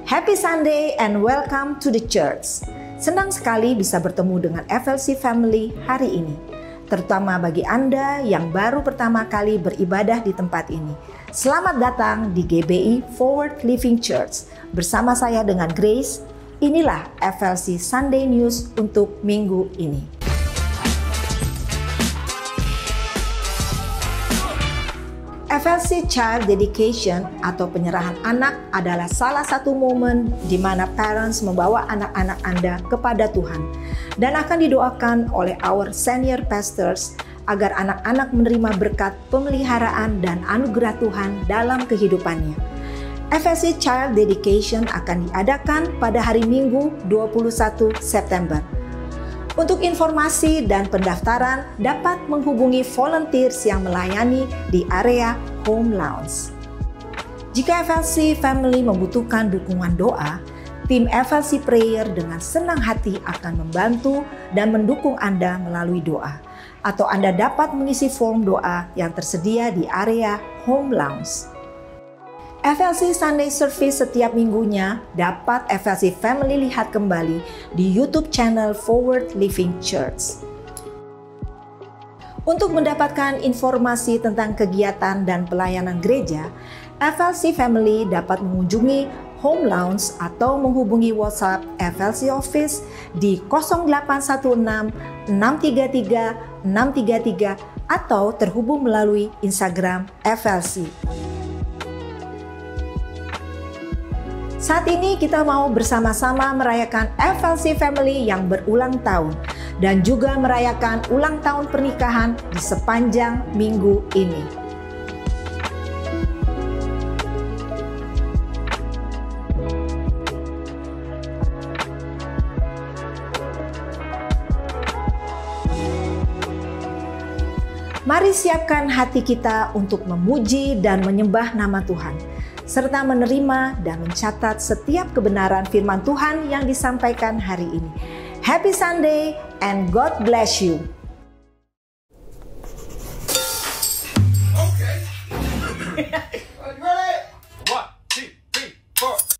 Happy Sunday and welcome to the church. Senang sekali bisa bertemu dengan FLC Family hari ini, terutama bagi Anda yang baru pertama kali beribadah di tempat ini. Selamat datang di GBI Forward Living Church. Bersama saya dengan Grace, inilah FLC Sunday News untuk minggu ini. FLC Child Dedication atau penyerahan anak adalah salah satu momen di mana parents membawa anak-anak Anda kepada Tuhan dan akan didoakan oleh our senior pastors agar anak-anak menerima berkat pemeliharaan dan anugerah Tuhan dalam kehidupannya. FLC Child Dedication akan diadakan pada hari Minggu 21 September. Untuk informasi dan pendaftaran dapat menghubungi volunteers yang melayani di area Home Lounge. Jika FLC Family membutuhkan dukungan doa, tim FLC Prayer dengan senang hati akan membantu dan mendukung Anda melalui doa. Atau Anda dapat mengisi form doa yang tersedia di area Home Lounge. FLC Sunday Service setiap minggunya dapat FLC Family lihat kembali di YouTube channel Forward Living Church. Untuk mendapatkan informasi tentang kegiatan dan pelayanan gereja, FLC Family dapat mengunjungi Home Lounge atau menghubungi WhatsApp FLC Office di 0816 633 633 atau terhubung melalui Instagram FLC. Saat ini kita mau bersama-sama merayakan FLC Family yang berulang tahun dan juga merayakan ulang tahun pernikahan di sepanjang minggu ini. Mari siapkan hati kita untuk memuji dan menyembah nama Tuhan, serta menerima dan mencatat setiap kebenaran firman Tuhan yang disampaikan hari ini. Happy Sunday and God bless you. Okay. Ready? 1, 2, 3, 4.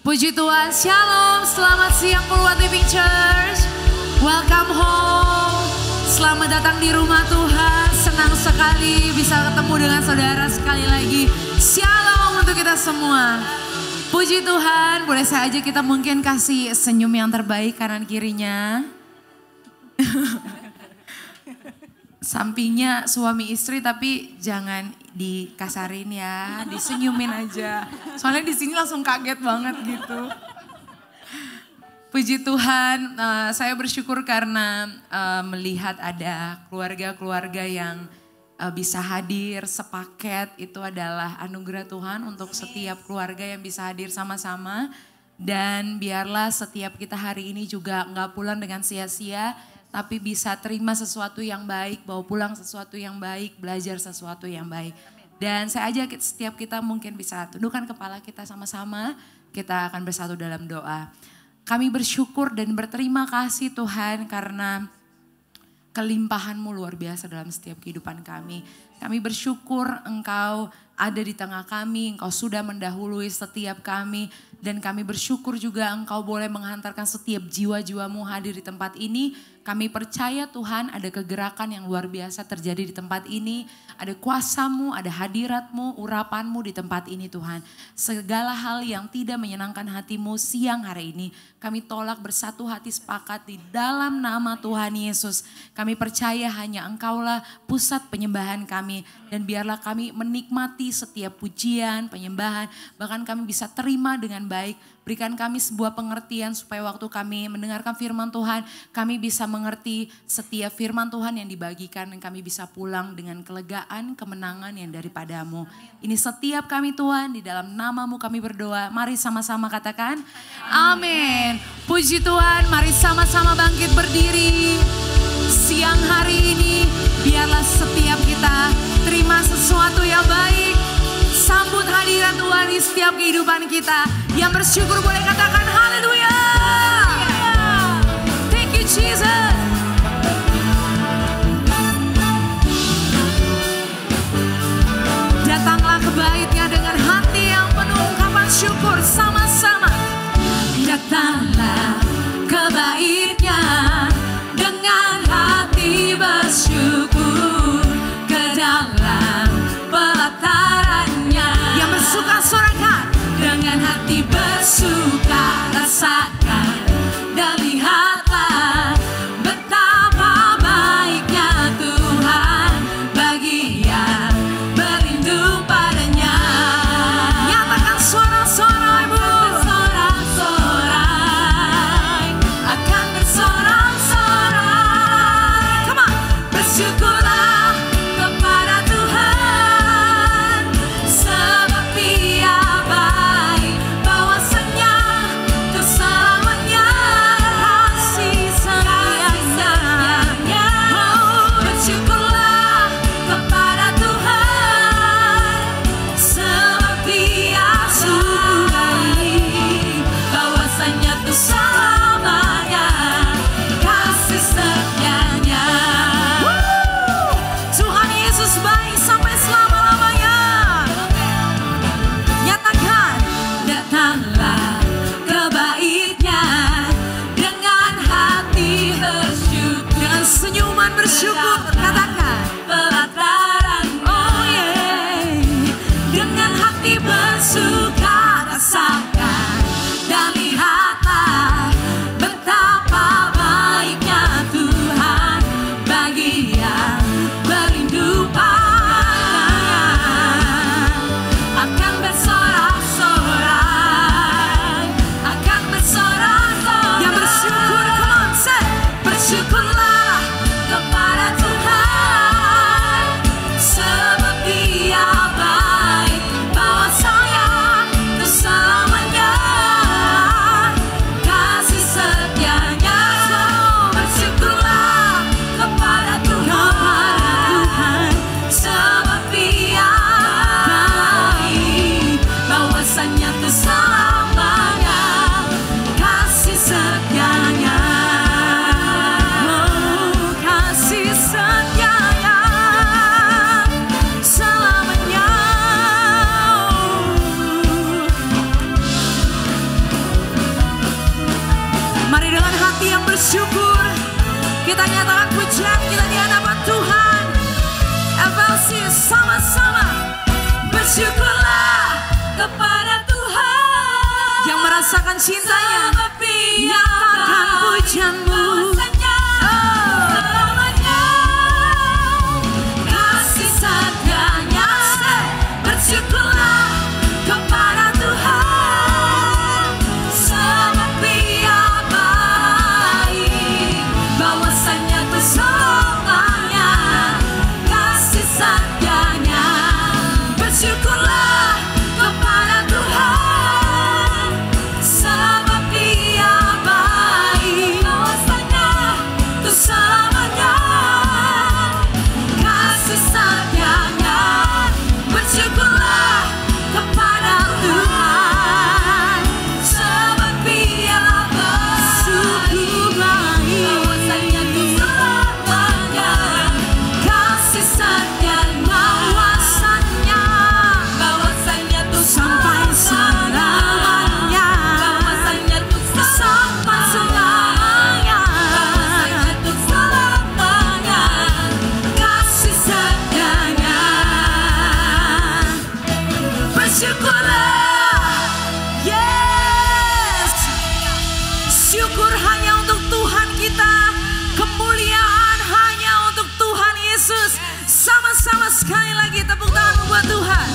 Puji Tuhan, Shalom, selamat siang Forward Living Church. Welcome home, selamat datang di rumah Tuhan. Senang sekali bisa ketemu dengan saudara sekali lagi. Shalom untuk kita semua. Puji Tuhan, boleh saja kita mungkin kasih senyum yang terbaik kanan kirinya. Sampingnya suami istri tapi jangan dikasarin ya, disenyumin aja. Soalnya di sini langsung kaget banget gitu. Puji Tuhan, saya bersyukur karena melihat ada keluarga-keluarga yang bisa hadir sepaket. Itu adalah anugerah Tuhan untuk setiap keluarga yang bisa hadir sama-sama. Dan biarlah setiap kita hari ini juga nggak pulang dengan sia-sia, tapi bisa terima sesuatu yang baik, bawa pulang sesuatu yang baik, belajar sesuatu yang baik. Dan saya ajak setiap kita mungkin bisa tundukkan kepala kita sama-sama, kita akan bersatu dalam doa. Kami bersyukur dan berterima kasih Tuhan karena kelimpahan-Mu luar biasa dalam setiap kehidupan kami. Kami bersyukur Engkau ada di tengah kami, Engkau sudah mendahului setiap kami. Dan kami bersyukur juga Engkau boleh menghantarkan setiap jiwa-jiwamu hadir di tempat ini. Kami percaya Tuhan ada kegerakan yang luar biasa terjadi di tempat ini. Ada kuasa-Mu, ada hadirat-Mu, urapan-Mu di tempat ini Tuhan. Segala hal yang tidak menyenangkan hati-Mu siang hari ini, kami tolak bersatu hati sepakat di dalam nama Tuhan Yesus. Kami percaya hanya Engkaulah pusat penyembahan kami. Dan biarlah kami menikmati setiap pujian, penyembahan, bahkan kami bisa terima dengan baik. Berikan kami sebuah pengertian supaya waktu kami mendengarkan firman Tuhan, kami bisa mengerti setiap firman Tuhan yang dibagikan dan kami bisa pulang dengan kelegaan, kemenangan yang daripada-Mu. Ini setiap kami Tuhan, di dalam nama-Mu kami berdoa. Mari sama-sama katakan, amin. Puji Tuhan, mari sama-sama bangkit berdiri. Siang hari ini, biarlah setiap kita terima sesuatu yang baik. Sambut hadirat Tuhan di setiap kehidupan kita. Yang bersyukur boleh katakan haleluya. Thank you Jesus. Datanglah ke bait-Nya dengan hati yang penuh ungkapan syukur sama-sama. Datanglah ke bait-Nya dengan hati bersyukur ke dalam pelataran-Nya. Yang bersuka sorakan dengan hati bersuka, rasakan dan lihatlah betapa baiknya Tuhan bagi yang berlindung padanya. Nyatakan sorak-sorai-mu, bersorak-sorai, akan bersorak-sorai. Come on, bersyukurlah kepada Tuhan, sebab Dia baik, bahwasanya untuk selamanya kasih setianya. Oh, bersyukurlah kepada Tuhan, sebab Dia baik, bahwasanya untuk selamanya kasih setianya. Tuhan Yesus baik sampai selama-lamanya. Nyatakan, datanglah ke bait-Nya dengan hati bersyukur, dengan senyuman bersyukur. Katakan, pelataran, oh yeah, dengan hati bersuka, rasakan dan lihatlah betapa baiknya Tuhan bagi yang berlindung padanya. Akan bersorak-sorai, akan bersorak-sorai. Yang bersyukur, come on, say, bersyukurlah kepada Tuhan, sebab Dia baik, bahwasanya untuk selamanya kasih setianya. Bersyukurlah kepada Tuhan, sebab Dia baik, bahwasanya untuk selamanya kasih setianya. Oh, kasih setianya selamanya. Mari dengan hati yang bersyukur kita nyatakan pujian kita di hadapan Tuhan. FLC sama-sama bersyukurlah kepada Tuhan yang merasakan cintanya. Nyatakan pujianmu, selamanya kasih setianya. Bersyukurlah kepada Tuhan, sebab Dia baik, bahwasanya untuk selamanya kasih setianya. Bersyukurlah kepada Tuhan, sebab Dia baik, Sekali lagi tepuk tangan buat Tuhan.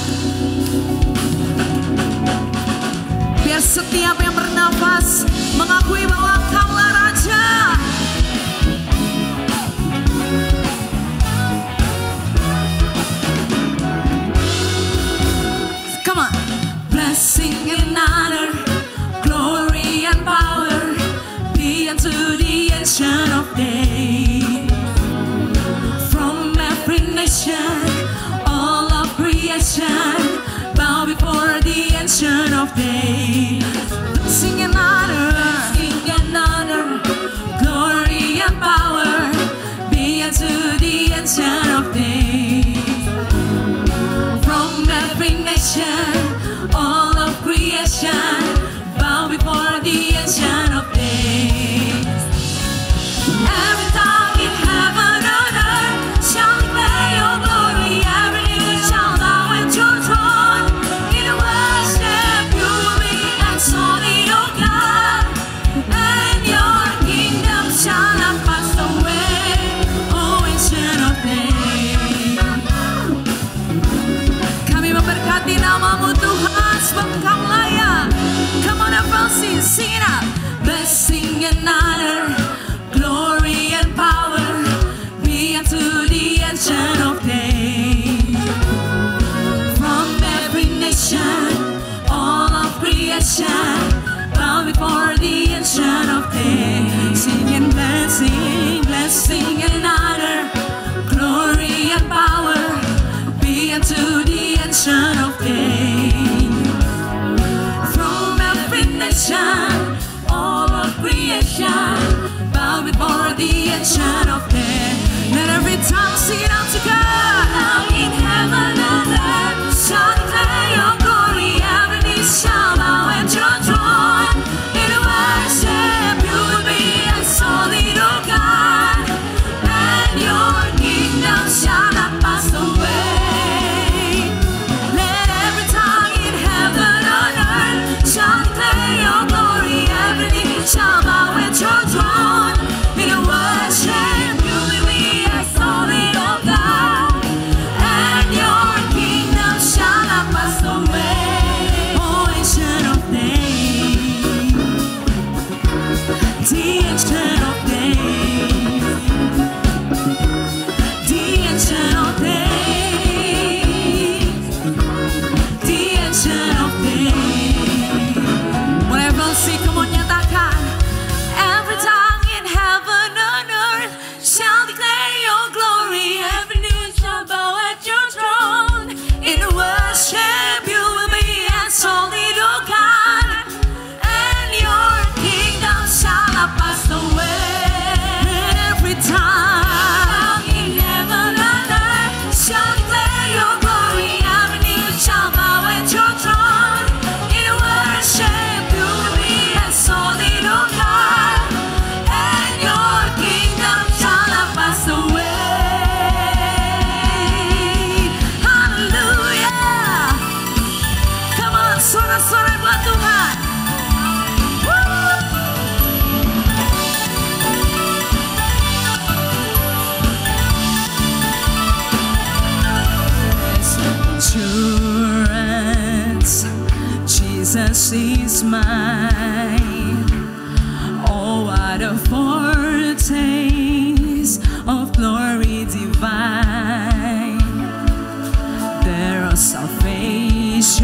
Biar setiap yang bernafas mengakui bahwa Kaulah Raja. Come on. Blessing and honor, glory and power be unto the Ancient of Days. From every nation, all of creation, bow before the Ancient of Days. Blessing and honor, glory and power be unto the Ancient of Days. From every nation, all of creation, bow before the Ancient of Days. Every tongue in heaven and earth shall declare your glory. Every knee shall bow at your throne. In worship you will be exalted, O God, and your kingdom shall not pass away, O Ancient of Days. Kami memberkati namamu Tuhan, sebab Engkau layak. Come on everyone, sing it out. Blessing and honor, glory and power be unto the Ancient of Days. From every nation, all of creation, bow before the Ancient of Days. Singing blessing and honor, glory and power be unto the Ancient of Days. From every nation, all of creation, bow before the Ancient of Days. Let every tongue sing it out to God. In heaven and earth shall declare your glory. Every knee shall bow at your throne. In worship you will be exalted, O God, and your kingdom shall not pass away. Let every tongue in heaven and earth shall declare your glory. Every knee shall bow at your throne. In worship you will be exalted, O God, and your kingdom shall not pass away, O Ancient of Days. The Ancient of Days. The Ancient of Days. The Ancient of Days. Whatever see, come on, nyatakan. Every tongue in heaven and earth shall declare your glory. Every knee shall bow at your throne. In worship you will be exalted, O God, and your kingdom shall not pass away. Every tongue in heaven and earth shall declare your glory. Every knee shall bow at your throne. In worship you will be exalted, O God, and your kingdom shall not pass away. Hallelujah. Come on, sorak-sorak buat Tuhan. Assurance, Jesus is mine. Oh, what a foretaste of glory divine. There is salvation,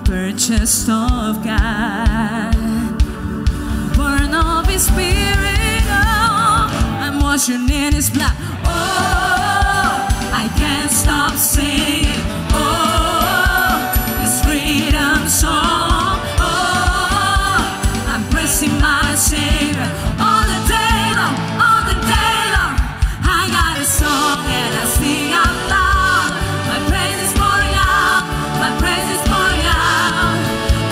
purchased of God, born of His Spirit. Oh, I'm washed in His blood. Oh, I can't stop singing. Oh, this freedom song. Oh, I'm praising my Savior all the day long, all the day long. I got a song and I sing out loud. My praise is pouring out, my praise is pouring out,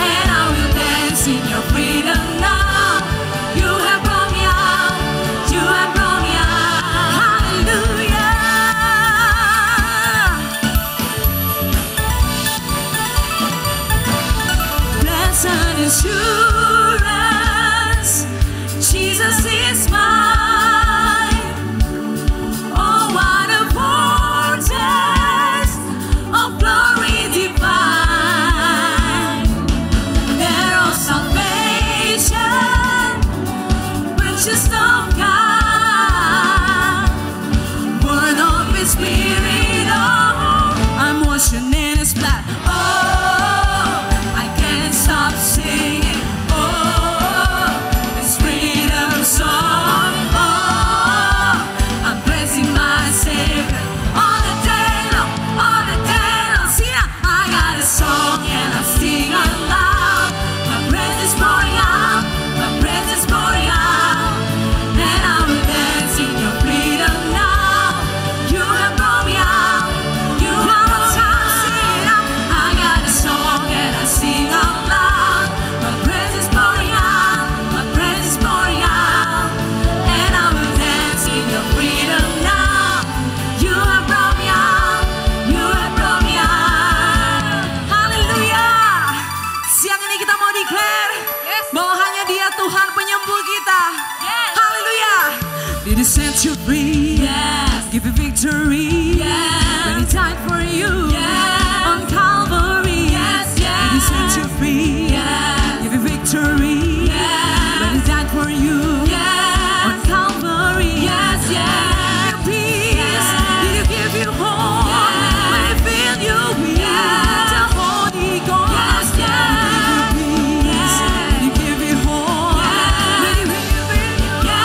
and I will dance in your freedom now. You have brought me out, you have brought me out. Hallelujah. Blessed assurance, Jesus is mine. Oh, what a foretaste victory. When He died for you on Calvary. When He set you free. Give you victory. When He died for you on Calvary. Give you peace. Did He give you hope? When He filled you with the Holy Ghost. Give you peace. Did He give you hope? When He filled you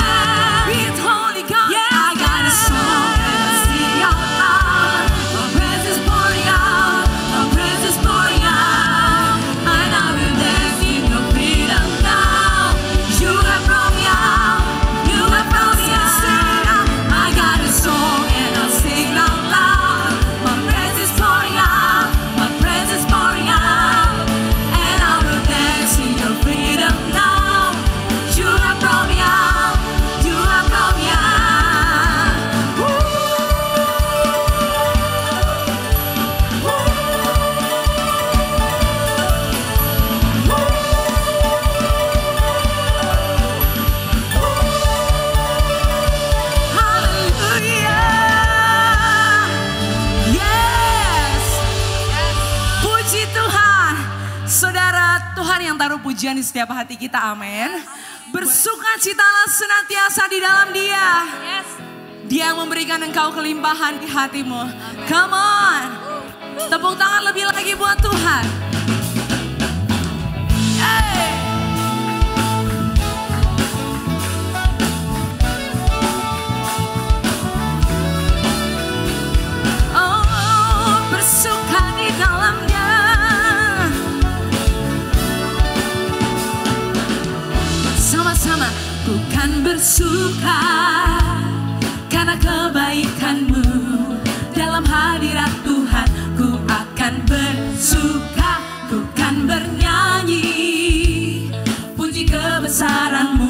with Holy Ghost. I got a song and I sing out loud. My praise is pouring out. My praise is pouring out. And I will dance in your freedom now. You have brought me out. You have brought me out. I got a song and I'll sing out loud. My praise is pouring out. My praise is pouring out. And I will dance in your freedom now. You have brought me out. You have brought me out. Hallelujah. Yes. Puji Tuhan. Saudara, Tuhan yang taruh pujian di setiap hati kita, amin. Bersukacitalah senantiasa di dalam Dia. Dia yang memberikan engkau kelimpahan di hatimu. Come on. Tepuk tangan lebih lagi buat Tuhan. Hey. Oh, bersuka di dalamnya. Sama-sama, ku kan bersuka karena kebaikan-Mu. Dalam hadirat Tuhan ku akan bersuka, ku kan bernyanyi puji kebesaran-Mu.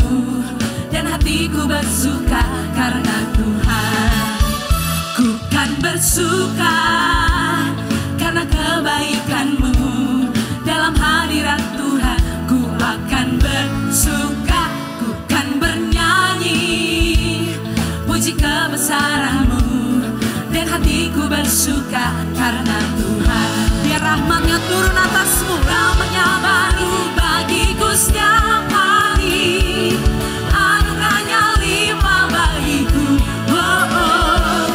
Dan hatiku bersuka karena Tuhan. Ku kan bersuka karena kebaikan-Mu. Dalam hadirat Tuhan ku akan bersuka, ku kan bernyanyi puji kebesaran-Mu. Dan hatiku bersuka karena Tuhan. Biar rahmat-Nya turun atasmu. Rahmat-Nya baru bagiku setiap hari. Anugerah-Nya limpah bagiku. Oh, oh.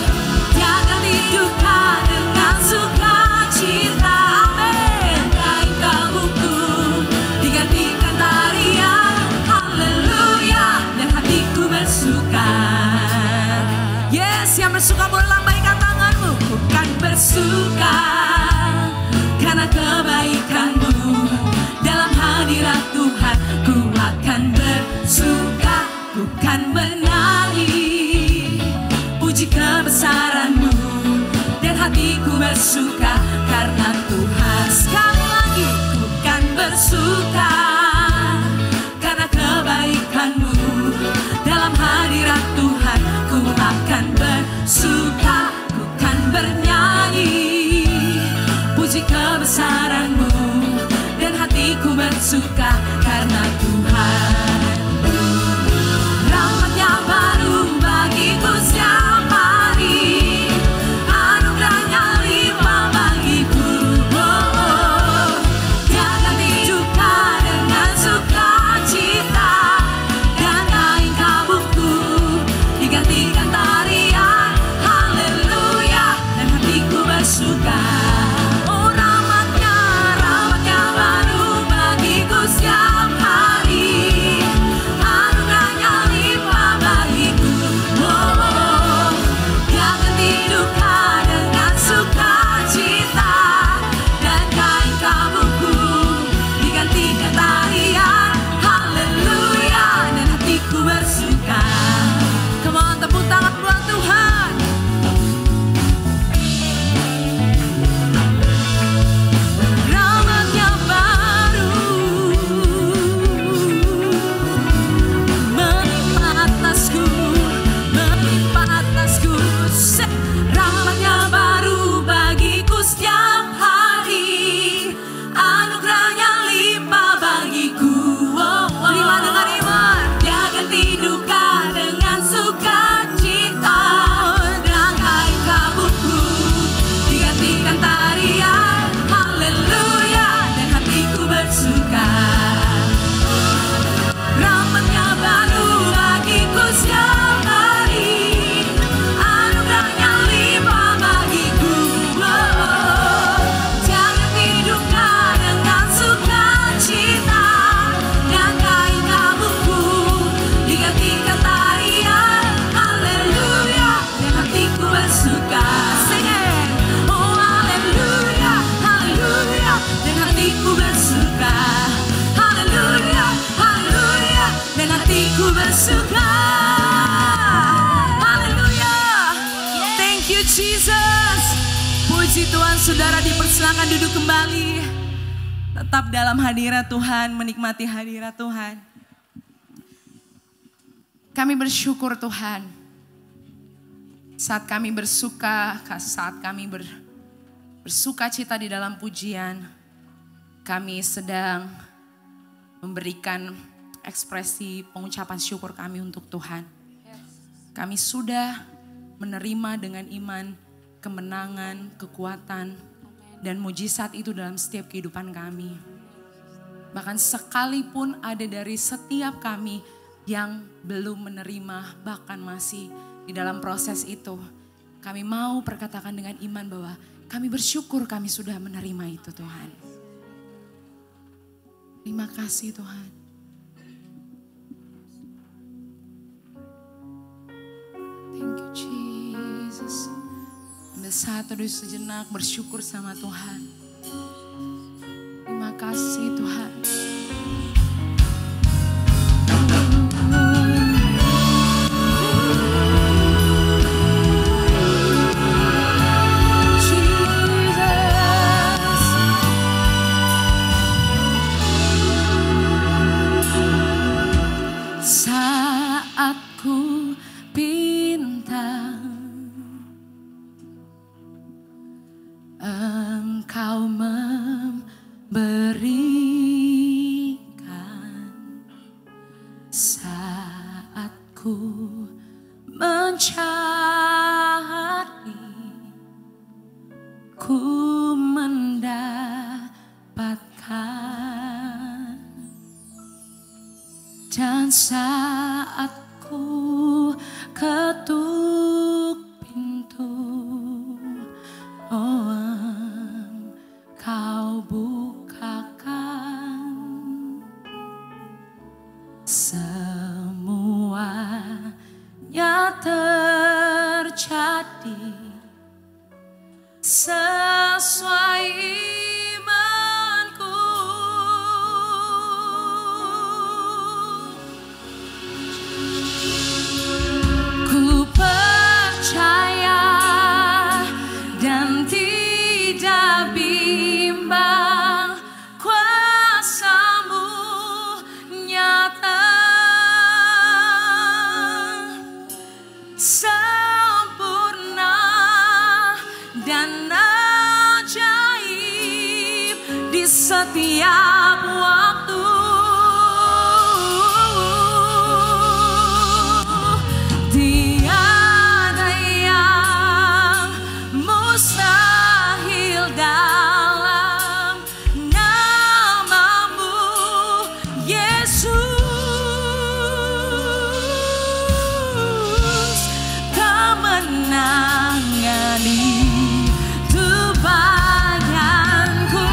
Dia akan hidupkan dengan sukacita. Amin. Kain kabuku digantikan tarian. Haleluya. Dan hatiku bersuka. Yes, yang bersuka boleh lambaikan tanganmu. Ku kan bersuka karena kebaikan-Mu. Dalam hadirat Tuhan ku akan bersuka, ku kan menyanyi puji kebesaran-Mu. Dan hatiku bersuka karena Tuhan. Sekali lagi, ku kan bersuka karena kebaikan-Mu. Dalam hadirat Tuhan ku akan bersuka, ku kan bernyanyi puji kebesaran-Mu. Dan hatiku bersuka karena Tuhan. Rahmat-Nya baru bagiku setiap hari. Anugerah-Nya limpah bagiku. Oh, oh. Dia akan hidupkan dengan sukacita. Dan kain kabuku digantikan tarian. Haleluya. Dan hatiku bersuka. Oh, rahmat-Nya baru bagiku setiap hari. Anugerah-Nya limpah bagiku. Oh, oh. Dia akan hidupkan dengan sukacita. Dan kain kabuku digantikan tarian. Haleluya. Dan hatiku bersuka. Come on, tepuk tangan buat Tuhan. gantikan tarian haleluya dan hatiku bersuka. Rahmatnya baru bagiku setiap hari, anugerahnya limpah bagiku. Jangan hidupkan dengan sukacita, dan kain kabungku digantikan tarian haleluya dan hatiku bersuka. Sing it. Oh haleluya, haleluya dan hatiku bersuka. Haleluya, haleluya dan hatiku bersuka. Haleluya. Thank you Jesus. Puji Tuhan, saudara dipersilakan duduk kembali. Tetap dalam hadirat Tuhan, menikmati hadirat Tuhan. Kami bersyukur Tuhan. Saat kami bersuka, saat kami bersuka cita di dalam pujian, kami sedang memberikan ekspresi pengucapan syukur kami untuk Tuhan. Kami sudah menerima dengan iman kemenangan, kekuatan, dan mujizat itu dalam setiap kehidupan kami. Bahkan sekalipun ada dari setiap kami yang belum menerima, bahkan masih di dalam proses itu, kami mau perkatakan dengan iman bahwa kami bersyukur kami sudah menerima itu Tuhan. Terima kasih Tuhan. Thank you Jesus. Ambil satu dulu sejenak bersyukur sama Tuhan. Terima kasih Tuhan. Saat ku pinta Engkau memberikan, saat ku mencari, ku mendapatkan. Dan saat ku ketuk pintu, oh Engkau bukakan. Semuanya terjadi sesuai imanku. Ku percaya dan tidak bimbang, kuasa-Mu nyata, sempurna dan ajaib di setiap waktu. Tiada yang mustahil dalam nama-Mu, Yesus. Kemenangan itu bagianku.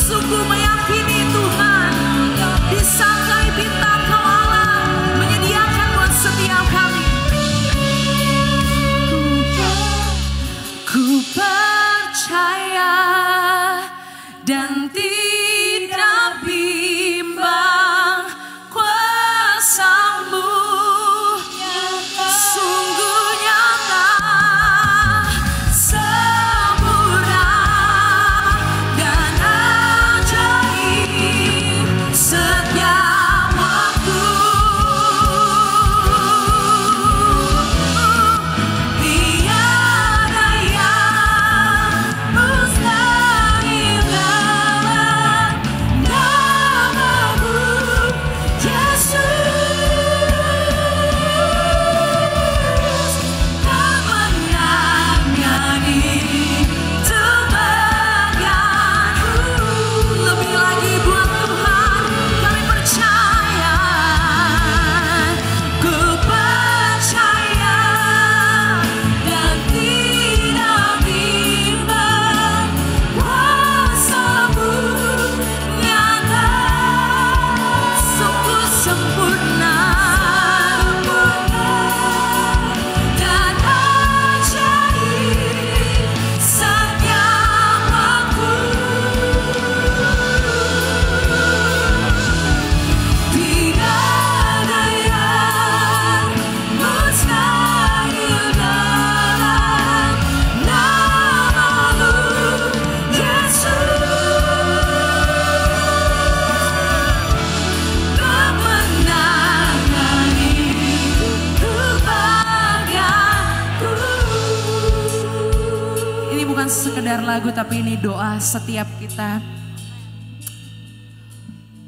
sungguh meyakini Tuhan, disangkai bintang Kau Allah menyediakan buat setiap kami. Ku percaya dan tidak bimbang kuasa-Mu sungguh nyata, sempurna dan ajaib setiap waktu. Tiada yang mustahil dalam nama-Mu, Yesus. Kemenangan itu bagianku. Lebih lagi buat Tuhan, kami percaya. Ku percaya dan tidak bimbang kuasa-Mu nyata, sungguh sempurna dan ajaib setiap waktu. Tidak ada yang mustahil dalam nama-Mu, Yesus. Kemenangan itu bagianku. Ini bukan sekedar lagu, tapi ini doa setiap kita.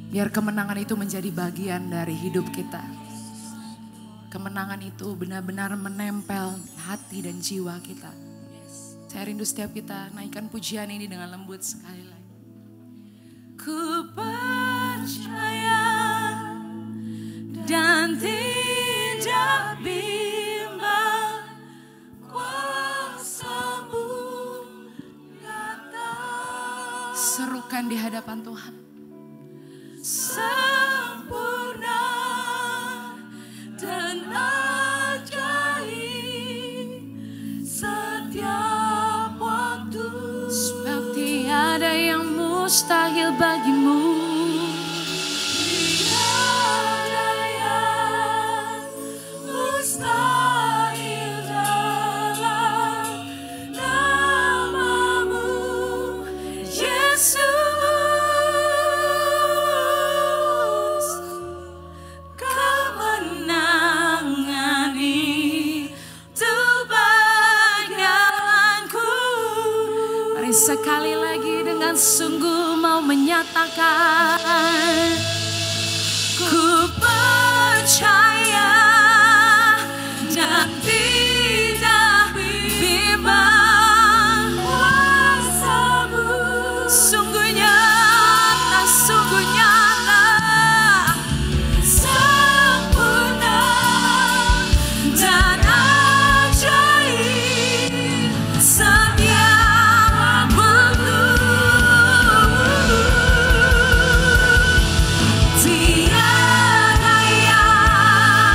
Biar kemenangan itu menjadi bagian dari hidup kita. Kemenangan itu benar-benar menempel hati dan jiwa kita. Saya rindu setiap kita naikkan pujian ini dengan lembut sekali lagi. Ku percaya dan tidak bimbang kuasa-Mu nyata. Serukan di hadapan Tuhan. Sempurna dan ajaib setiap waktu. Sebab tiada yang mustahil bagi-Mu. Tiada yang mustahil dalam nama-Mu, Yesus. Kemenangan itu bagianku. Mari sekali lagi dengan sungguh mau menyatakan, ku percaya dan tidak bimbang kuasa-Mu sungguh nyata, sungguh nyata, sempurna dan ajaib setiap waktu. Tiada yang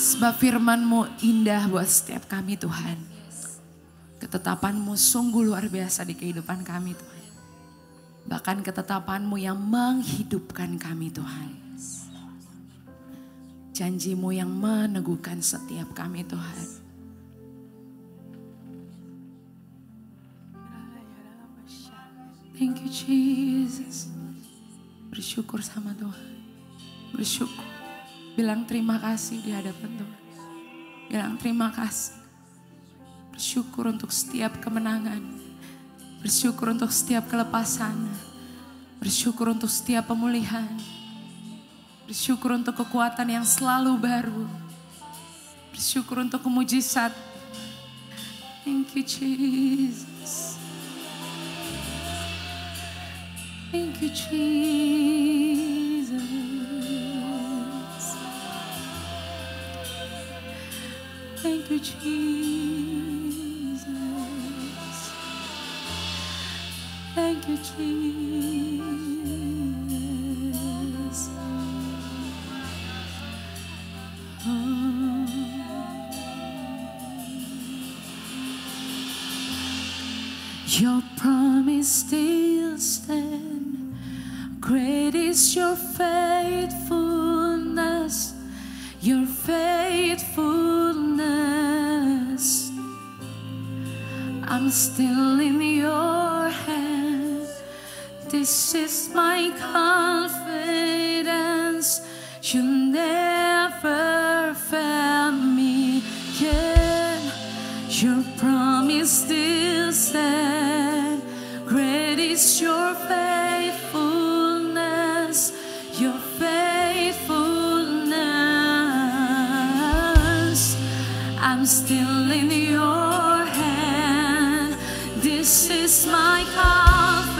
Sebab firman-Mu indah buat setiap kami Tuhan. Ketetapan-Mu sungguh luar biasa di kehidupan kami Tuhan. Bahkan ketetapan-Mu yang menghidupkan kami Tuhan. Janji-Mu yang meneguhkan setiap kami Tuhan. Thank you Jesus. Bersyukur sama Tuhan. Bersyukur. Bilang terima kasih di hadapan Tuhan. Bilang terima kasih. Bersyukur untuk setiap kemenangan. Bersyukur untuk setiap kelepasan. Bersyukur untuk setiap pemulihan. Bersyukur untuk kekuatan yang selalu baru. Bersyukur untuk mujizat. Thank you Jesus. Thank you Jesus. Thank you Jesus. Thank you Jesus. Your promise still stands. Great is your faithfulness. Your faithfulness. I'm still in your hand. This is my confidence. You never fail me yet. Your promise still stands. Great is your faithfulness. Your faithfulness. I'm still in your hand. This is my confidence.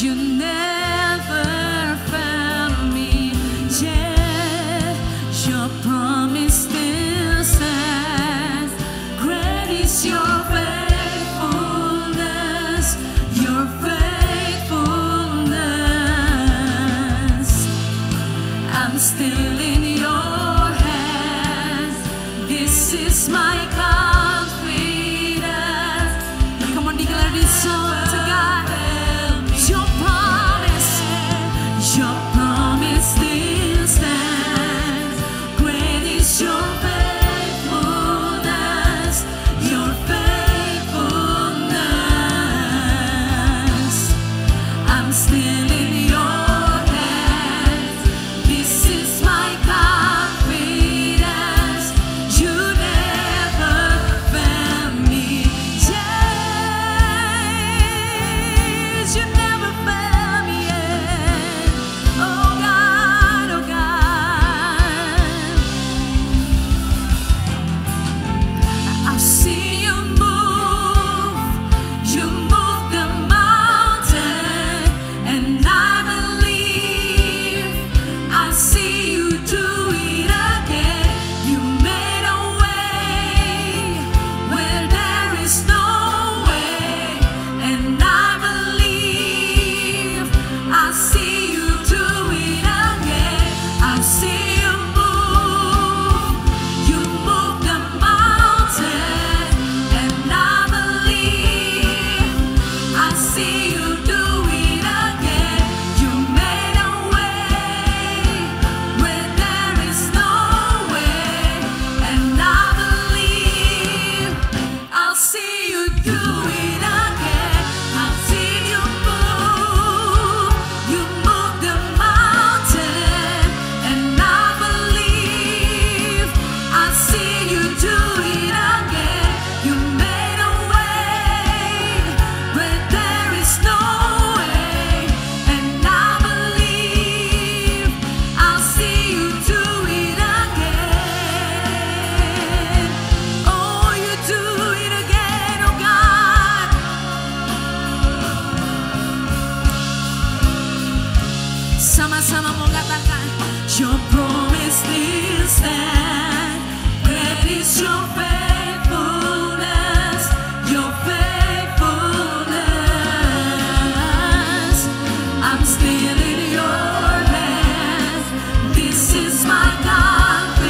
You never fail me yet. Your promise still stands. Great is your faithfulness. Your faithfulness. I'm still in your hands. This is my confidence. Come on, declare this song to God. Your promise still stands. Great is your faithfulness. Your faithfulness. I'm still in your hands. This is my confidence. You never fail me yet. You never fail me yet. Oh God, oh God. I've seen you move. You move the mountain, and I believe I see you do it again. You made a way where there is no way, and I believe I see you do it again. I see you move. You move the mountain, and I believe I see you do it again. You made a way where there is no way, and I believe I'll see you do it again. I've seen you move. You move the mountain, and I believe I see you do it again. You made a way where there is no way, and I believe I'll see you do it again. Oh, you do it again, oh God. Sama-sama mau katakan, your promise still stands. Great is your faithfulness. Your faithfulness. I'm still in your hands. This is my confidence.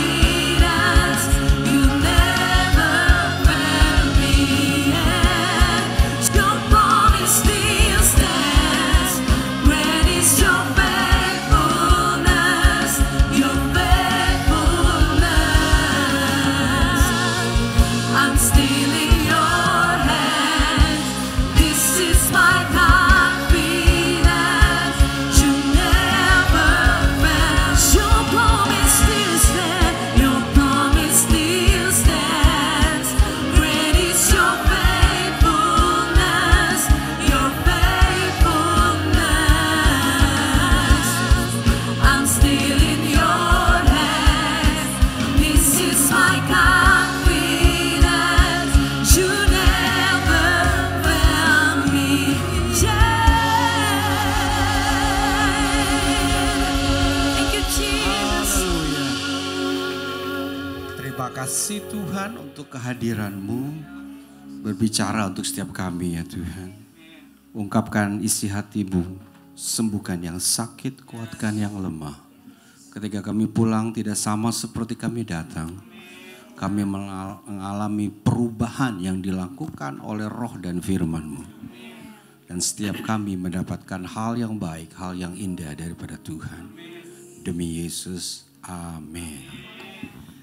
Terima kasih Tuhan untuk kehadiran-Mu. Berbicara untuk setiap kami ya Tuhan. Ungkapkan isi hati-Mu. Sembuhkan yang sakit, kuatkan yang lemah. Ketika kami pulang tidak sama seperti kami datang. Kami mengalami perubahan yang dilakukan oleh roh dan firman-Mu. Dan setiap kami mendapatkan hal yang baik, hal yang indah daripada Tuhan. Demi Yesus, amin.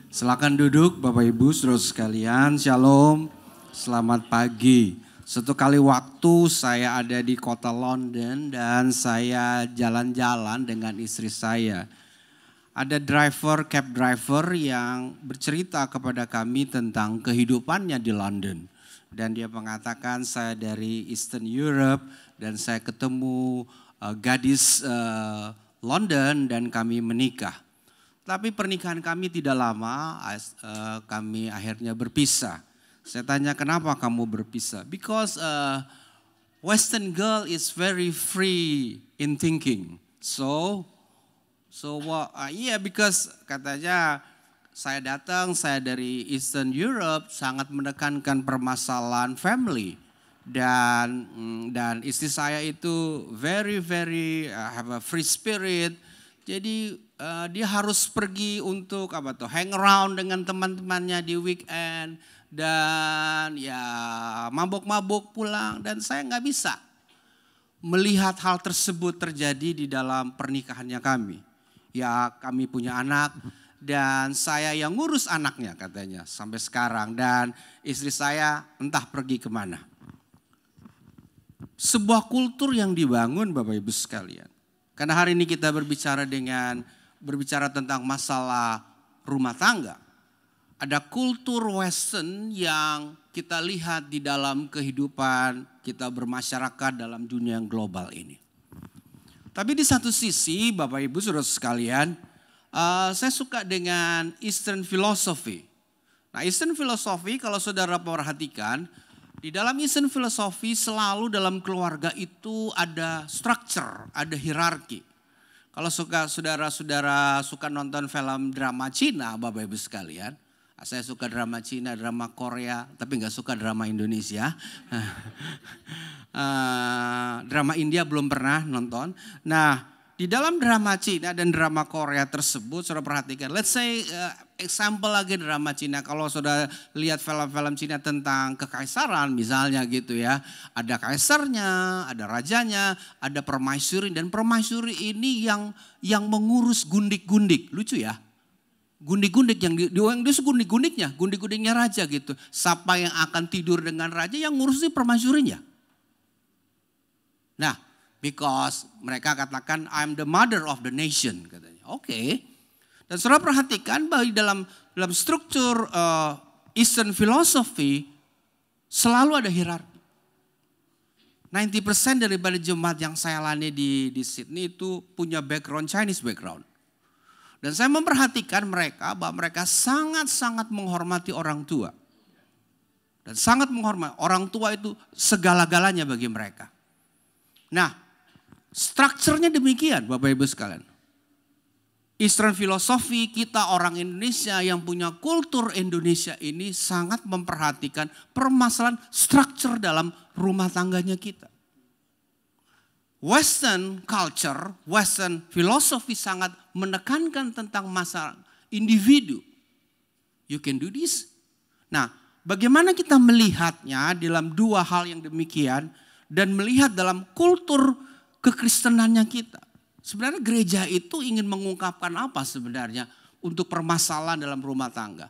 Silakan duduk Bapak Ibu saudara sekalian, shalom, selamat pagi. Satu kali waktu saya ada di kota London dan saya jalan-jalan dengan istri saya. Ada cab driver yang bercerita kepada kami tentang kehidupannya di London. Dan dia mengatakan saya dari Eastern Europe dan saya ketemu gadis London dan kami menikah. Tapi pernikahan kami tidak lama, kami akhirnya berpisah. Saya tanya kenapa kamu berpisah? Because Western girl is very free in thinking. Because katanya saya datang, saya dari Eastern Europe sangat menekankan permasalahan family. Dan istri saya itu very have a free spirit. Jadi dia harus pergi untuk hang around dengan teman-temannya di weekend dan ya mabuk-mabuk pulang dan saya nggak bisa melihat hal tersebut terjadi di dalam pernikahannya kami. Ya kami punya anak dan saya yang ngurus anaknya katanya sampai sekarang dan istri saya entah pergi kemana. Sebuah kultur yang dibangun Bapak Ibu sekalian. Karena hari ini kita berbicara tentang masalah rumah tangga. Ada kultur Western yang kita lihat di dalam kehidupan kita bermasyarakat dalam dunia yang global ini. Tapi di satu sisi Bapak Ibu saudara sekalian, saya suka dengan Eastern philosophy. Nah Eastern philosophy kalau saudara perhatikan, di dalam Eastern philosophy selalu dalam keluarga itu ada structure, ada hierarki. Kalau saudara-saudara suka nonton film drama Cina, Bapak Ibu sekalian. Saya suka drama Cina, drama Korea, tapi gak suka drama Indonesia. Drama India belum pernah nonton. Nah di dalam drama Cina dan drama Korea tersebut, saudara perhatikan. Let's say example lagi drama Cina. Kalau saudara lihat film-film Cina tentang kekaisaran misalnya gitu ya. Ada kaisarnya, ada rajanya, ada permaisuri. Dan permaisuri ini yang mengurus gundik-gundik. Lucu ya. Gundik-gundik yang dia gundik-gundiknya. Gundik-gundiknya raja gitu. Siapa yang akan tidur dengan raja yang ngurus ini permaisurinya. Nah. Because mereka katakan I'm the mother of the nation katanya. Oke. Dan saudara perhatikan bahwa dalam struktur Eastern philosophy selalu ada hierarki. 90% daripada jemaat yang saya layani di Sydney itu punya background Chinese background. Dan saya memperhatikan mereka bahwa mereka sangat-sangat menghormati orang tua. Dan sangat menghormati orang tua itu segala-galanya bagi mereka. Nah, strukturnya demikian Bapak Ibu sekalian. Eastern philosophy kita orang Indonesia yang punya kultur Indonesia ini sangat memperhatikan permasalahan struktur dalam rumah tangganya kita. Western culture, Western philosophy sangat menekankan tentang masalah individu. You can do this. Nah, bagaimana kita melihatnya dalam dua hal yang demikian dan melihat dalam kultur kekristenannya kita. Sebenarnya gereja itu ingin mengungkapkan apa sebenarnya untuk permasalahan dalam rumah tangga.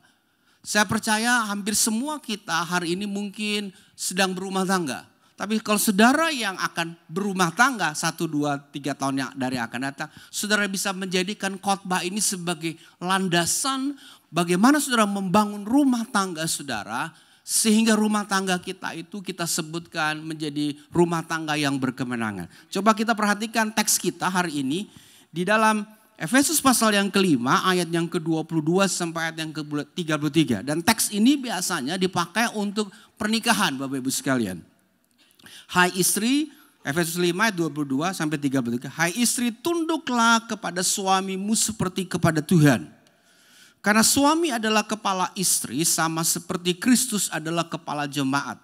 Saya percaya hampir semua kita hari ini mungkin sedang berumah tangga. Tapi kalau saudara yang akan berumah tangga 1, 2, 3 tahun yang dari akan datang. Saudara bisa menjadikan khotbah ini sebagai landasan bagaimana saudara membangun rumah tangga saudara. Sehingga rumah tangga kita itu kita sebutkan menjadi rumah tangga yang berkemenangan. Coba kita perhatikan teks kita hari ini. Di dalam Efesus pasal yang kelima ayat yang ke-22 sampai ayat yang ke-33. Dan teks ini biasanya dipakai untuk pernikahan Bapak Ibu sekalian. Hai istri, Efesus 5 ayat 22 sampai 33. Hai istri tunduklah kepada suamimu seperti kepada Tuhan. Karena suami adalah kepala istri sama seperti Kristus adalah kepala jemaat.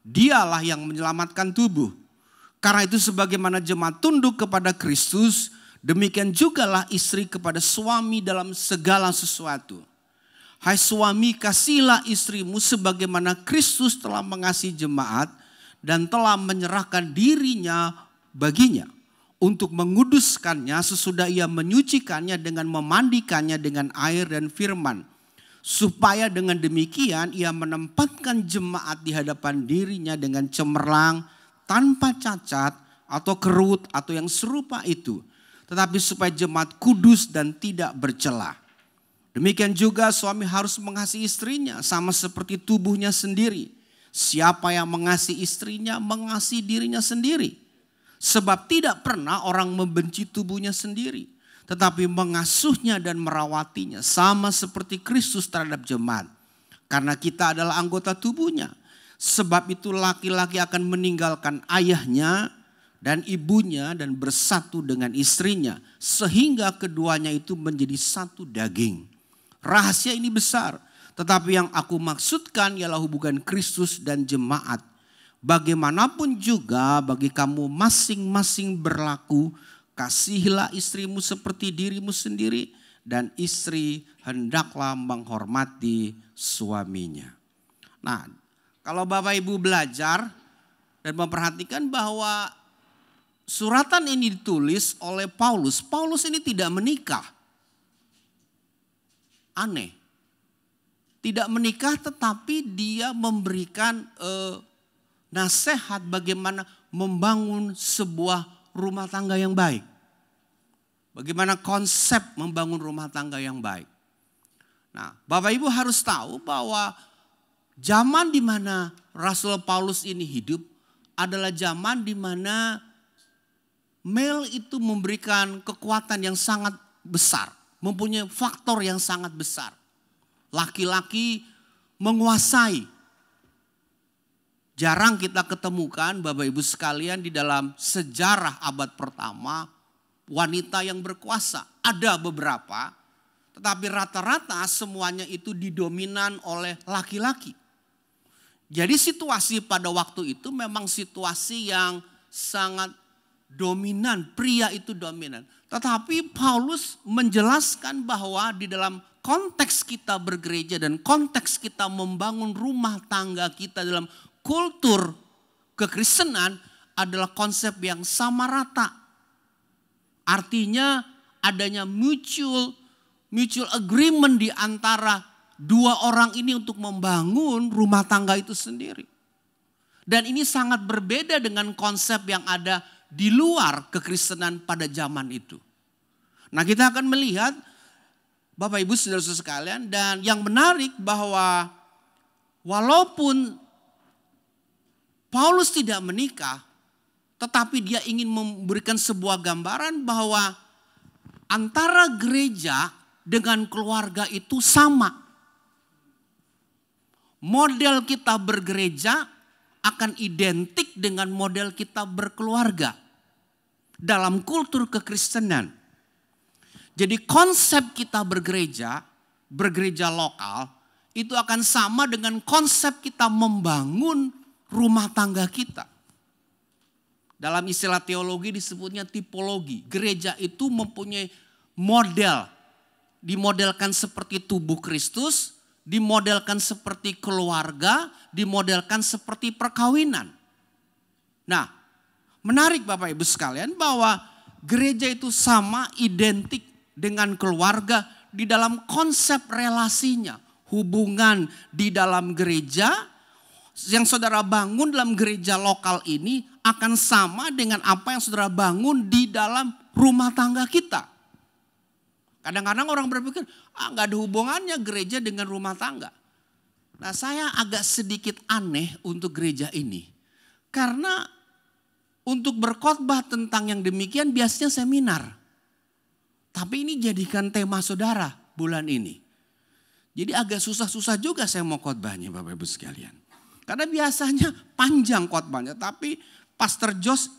Dialah yang menyelamatkan tubuh. Karena itu sebagaimana jemaat tunduk kepada Kristus, demikian jugalah istri kepada suami dalam segala sesuatu. Hai suami, kasihilah istrimu sebagaimana Kristus telah mengasihi jemaat dan telah menyerahkan dirinya baginya untuk menguduskannya sesudah ia menyucikannya dengan memandikannya dengan air dan firman. Supaya dengan demikian ia menempatkan jemaat di hadapan dirinya dengan cemerlang, tanpa cacat atau kerut atau yang serupa itu. Tetapi supaya jemaat kudus dan tidak bercela. Demikian juga suami harus mengasihi istrinya sama seperti tubuhnya sendiri. Siapa yang mengasihi istrinya mengasihi dirinya sendiri. Sebab tidak pernah orang membenci tubuhnya sendiri. Tetapi mengasuhnya dan merawatinya sama seperti Kristus terhadap jemaat. Karena kita adalah anggota tubuhnya. Sebab itu laki-laki akan meninggalkan ayahnya dan ibunya dan bersatu dengan istrinya. Sehingga keduanya itu menjadi satu daging. Rahasia ini besar, tetapi yang aku maksudkan ialah hubungan Kristus dan jemaat. Bagaimanapun juga bagi kamu masing-masing berlaku, kasihilah istrimu seperti dirimu sendiri dan istri hendaklah menghormati suaminya. Nah, kalau Bapak Ibu belajar dan memperhatikan bahwa suratan ini ditulis oleh Paulus. Paulus ini tidak menikah. Aneh. Tidak menikah tetapi dia memberikan nasihat bagaimana membangun sebuah rumah tangga yang baik. Bagaimana konsep membangun rumah tangga yang baik. Nah, Bapak Ibu harus tahu bahwa zaman di mana Rasul Paulus ini hidup adalah zaman di mana male itu memberikan kekuatan yang sangat besar. Mempunyai faktor yang sangat besar. Laki-laki menguasai. Jarang kita ketemukan Bapak Ibu sekalian di dalam sejarah abad pertama wanita yang berkuasa. Ada beberapa, tetapi rata-rata semuanya itu didominan oleh laki-laki. Jadi situasi pada waktu itu memang situasi yang sangat dominan, pria itu dominan. Tetapi Paulus menjelaskan bahwa di dalam konteks kita bergereja dan konteks kita membangun rumah tangga kita dalam kultur kekristenan adalah konsep yang sama rata. Artinya adanya mutual agreement di antara dua orang ini untuk membangun rumah tangga itu sendiri. Dan ini sangat berbeda dengan konsep yang ada di luar kekristenan pada zaman itu. Nah, kita akan melihat Bapak Ibu saudara-saudara sekalian, dan yang menarik bahwa walaupun Paulus tidak menikah, tetapi dia ingin memberikan sebuah gambaran bahwa antara gereja dengan keluarga itu sama. Model kita bergereja akan identik dengan model kita berkeluarga dalam kultur kekristenan. Jadi konsep kita bergereja lokal itu akan sama dengan konsep kita membangun rumah tangga kita. Dalam istilah teologi disebutnya tipologi. Gereja itu mempunyai model. Dimodelkan seperti tubuh Kristus, dimodelkan seperti keluarga, dimodelkan seperti perkawinan. Nah, menarik Bapak Ibu sekalian bahwa gereja itu sama identik dengan keluarga di dalam konsep relasinya. Hubungan di dalam gereja yang saudara bangun dalam gereja lokal ini akan sama dengan apa yang saudara bangun di dalam rumah tangga kita. Kadang-kadang orang berpikir, gak ada hubungannya gereja dengan rumah tangga. Nah, saya agak sedikit aneh untuk gereja ini. Karena untuk berkhotbah tentang yang demikian biasanya seminar. Tapi ini jadikan tema saudara bulan ini. Jadi agak susah-susah juga saya mau khotbahnya Bapak Ibu sekalian. Karena biasanya panjang khotbahnya, tapi Pastor Jos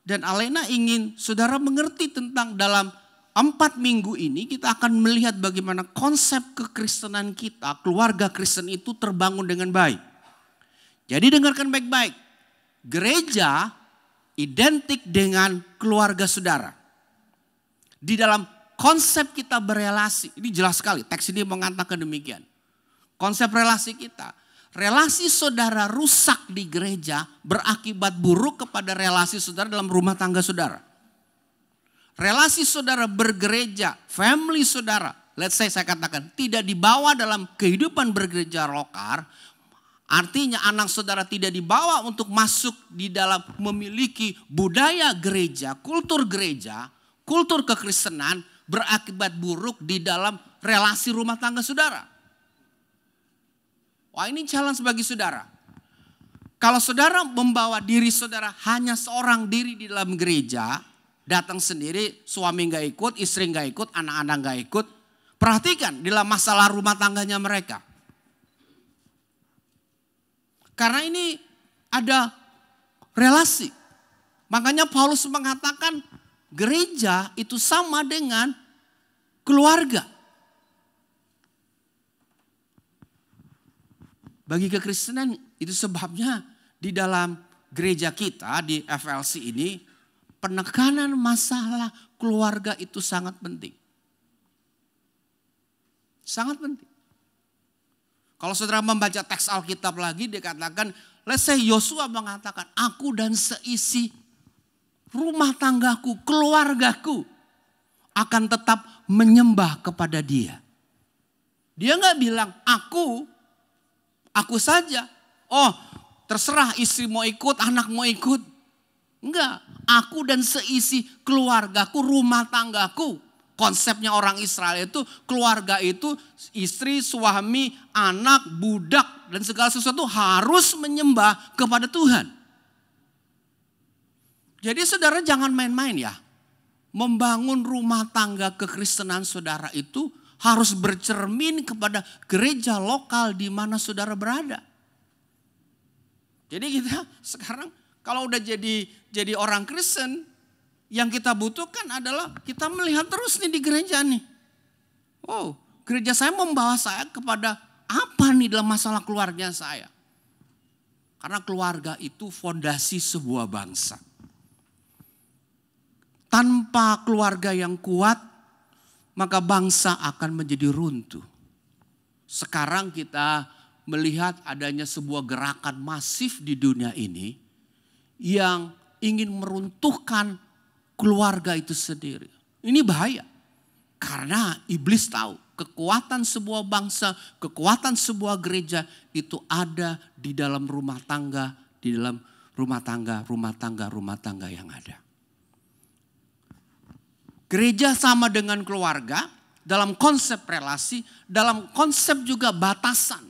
dan Alena ingin saudara mengerti tentang dalam 4 minggu ini kita akan melihat bagaimana konsep kekristenan kita, keluarga Kristen itu terbangun dengan baik. Jadi dengarkan baik-baik. Gereja identik dengan keluarga saudara. Di dalam konsep kita berelasi, ini jelas sekali teks ini mengatakan demikian. Konsep relasi kita. Relasi saudara rusak di gereja berakibat buruk kepada relasi saudara dalam rumah tangga saudara. Relasi saudara bergereja, family saudara, let's say saya katakan tidak dibawa dalam kehidupan bergereja lokal, artinya anak saudara tidak dibawa untuk masuk di dalam memiliki budaya gereja, kultur kekristenan berakibat buruk di dalam relasi rumah tangga saudara. Wah, ini challenge bagi saudara. Kalau saudara membawa diri saudara hanya seorang diri di dalam gereja, datang sendiri, suami gak ikut, istri gak ikut, anak-anak gak ikut. Perhatikan dalam masalah rumah tangganya mereka. Karena ini ada relasi. Makanya Paulus mengatakan gereja itu sama dengan keluarga. Bagi kekristenan itu sebabnya di dalam gereja kita di FLC ini penekanan masalah keluarga itu sangat penting. Sangat penting. Kalau saudara membaca teks Alkitab lagi dikatakan, let's say Yosua mengatakan, aku dan seisi rumah tanggaku, keluargaku akan tetap menyembah kepada dia. Dia gak bilang aku saja. Oh terserah istri mau ikut, anak mau ikut. Enggak, aku dan seisi keluargaku, rumah tanggaku. Konsepnya orang Israel itu keluarga itu istri, suami, anak, budak dan segala sesuatu harus menyembah kepada Tuhan. Jadi saudara jangan main-main ya. Membangun rumah tangga kekristenan saudara itu harus bercermin kepada gereja lokal di mana saudara berada. Jadi kita sekarang kalau udah jadi orang Kristen, yang kita butuhkan adalah kita melihat terus nih di gereja nih. Oh, gereja saya membawa saya kepada apa nih dalam masalah keluarga saya. Karena keluarga itu fondasi sebuah bangsa. Tanpa keluarga yang kuat, maka bangsa akan menjadi runtuh. Sekarang kita melihat adanya sebuah gerakan masif di dunia ini yang ingin meruntuhkan keluarga itu sendiri. Ini bahaya. Karena iblis tahu kekuatan sebuah bangsa, kekuatan sebuah gereja itu ada di dalam rumah tangga, di dalam rumah tangga yang ada. Gereja sama dengan keluarga dalam konsep relasi, dalam konsep juga batasan.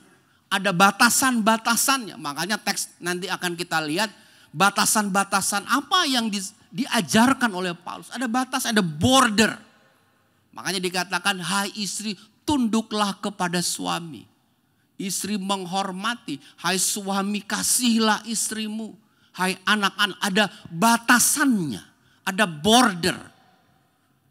Ada batasan-batasannya. Makanya teks nanti akan kita lihat batasan-batasan apa yang diajarkan oleh Paulus. Ada batas, ada border. Makanya dikatakan, hai istri tunduklah kepada suami. Istri menghormati, hai suami kasihilah istrimu. Hai anak-anak, ada batasannya, ada border.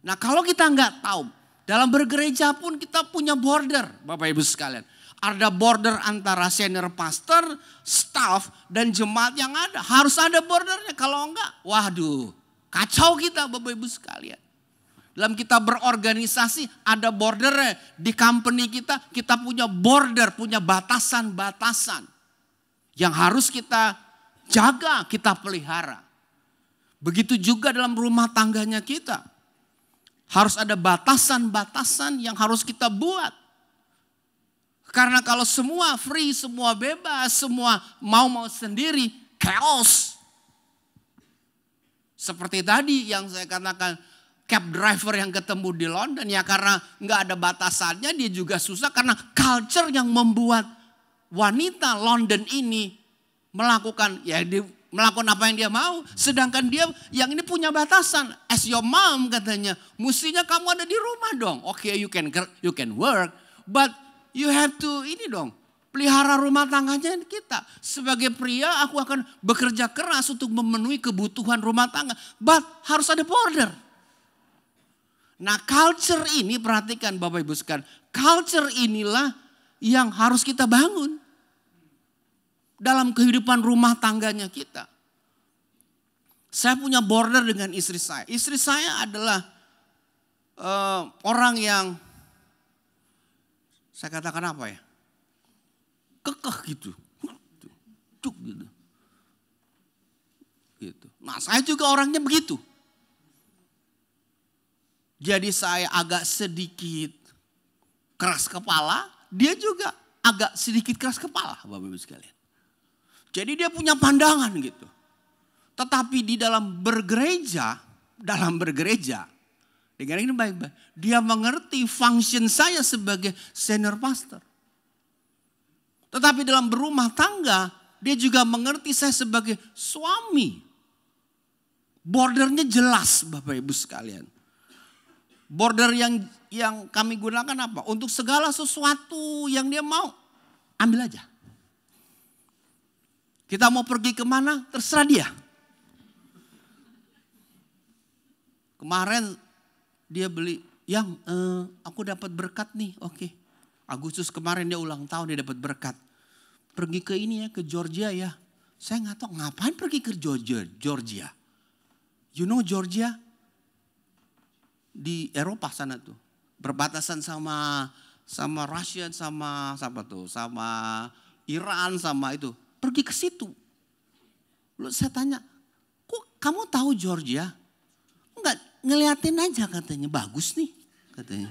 Nah kalau kita nggak tahu, dalam bergereja pun kita punya border Bapak Ibu sekalian. Ada border antara senior pastor, staff, dan jemaat yang ada. Harus ada bordernya. Kalau enggak, waduh, kacau kita Bapak Ibu sekalian. Dalam kita berorganisasi ada bordernya. Di company kita punya border, punya batasan-batasan. Yang harus kita jaga, kita pelihara. Begitu juga dalam rumah tangganya kita. Harus ada batasan-batasan yang harus kita buat. Karena kalau semua free, semua bebas, semua mau sendiri, chaos. Seperti tadi yang saya katakan, cab driver yang ketemu di London, ya karena nggak ada batasannya dia juga susah. Karena culture yang membuat wanita London ini melakukan apa yang dia mau. Sedangkan dia yang ini punya batasan. As your mom katanya, mestinya kamu ada di rumah dong. Oke, you can work, but you have to pelihara rumah tangganya kita. Sebagai pria aku akan bekerja keras untuk memenuhi kebutuhan rumah tangga. But harus ada border. Nah culture ini perhatikan Bapak Ibu sekalian. Culture inilah yang harus kita bangun. Dalam kehidupan rumah tangganya kita. Saya punya border dengan istri saya. Istri saya adalah orang yang saya katakan apa ya? Kekeh gitu. Cuk gitu. Gitu. Nah saya juga orangnya begitu. Jadi saya agak sedikit keras kepala, dia juga agak sedikit keras kepala Bapak Ibu sekalian. Jadi dia punya pandangan gitu. Tetapi di dalam bergereja, dengar ini baik-baik, dia mengerti function saya sebagai senior pastor. Tetapi dalam berumah tangga, dia juga mengerti saya sebagai suami. Bordernya jelas Bapak Ibu sekalian. Border yang kami gunakan apa? Untuk segala sesuatu yang dia mau, ambil aja. Kita mau pergi kemana, terserah dia. Kemarin dia beli, aku dapat berkat nih, oke. Agustus kemarin dia ulang tahun, dia dapat berkat. Pergi ke ini ya, ke Georgia ya. Saya nggak tahu ngapain pergi ke Georgia. You know Georgia? Di Eropa sana tuh. Berbatasan sama Rusia, sama Iran, sama itu. Pergi ke situ. Lalu saya tanya, kok kamu tahu Georgia? Enggak, ngeliatin aja katanya, bagus nih katanya.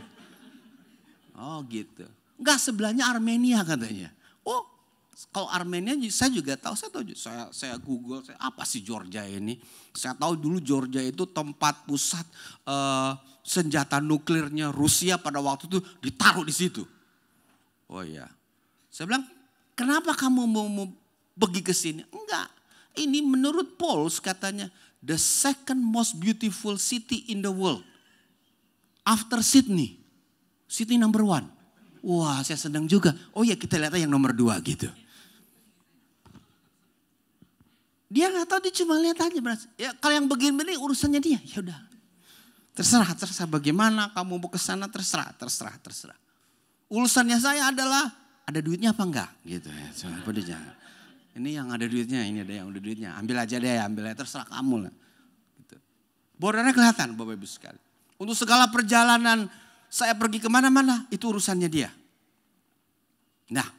Oh gitu. Enggak, sebelahnya Armenia katanya. Oh, kalau Armenia saya juga tahu, saya Google, apa sih Georgia ini? Saya tahu dulu Georgia itu tempat pusat senjata nuklirnya Rusia pada waktu itu ditaruh di situ. Oh iya. Saya bilang, kenapa kamu mau pergi ke sini? Enggak, ini menurut Paulus katanya the second most beautiful city in the world. After Sydney. Sydney number 1. Wah, saya senang juga. Oh ya, kita lihat yang nomor 2 gitu. Dia nggak tahu, dia cuma lihat aja. Ya, kalau yang begini urusannya dia, ya udah. Terserah bagaimana kamu mau ke sana, terserah. Urusannya saya adalah ada duitnya apa enggak gitu ya. Ini yang ada duitnya, ini ada yang udah duitnya. Ambil aja deh, terserah kamu lah. Gitu. Bordernya kelihatan Bapak Ibu sekalian. Untuk segala perjalanan saya pergi kemana-mana, itu urusannya dia. Nah,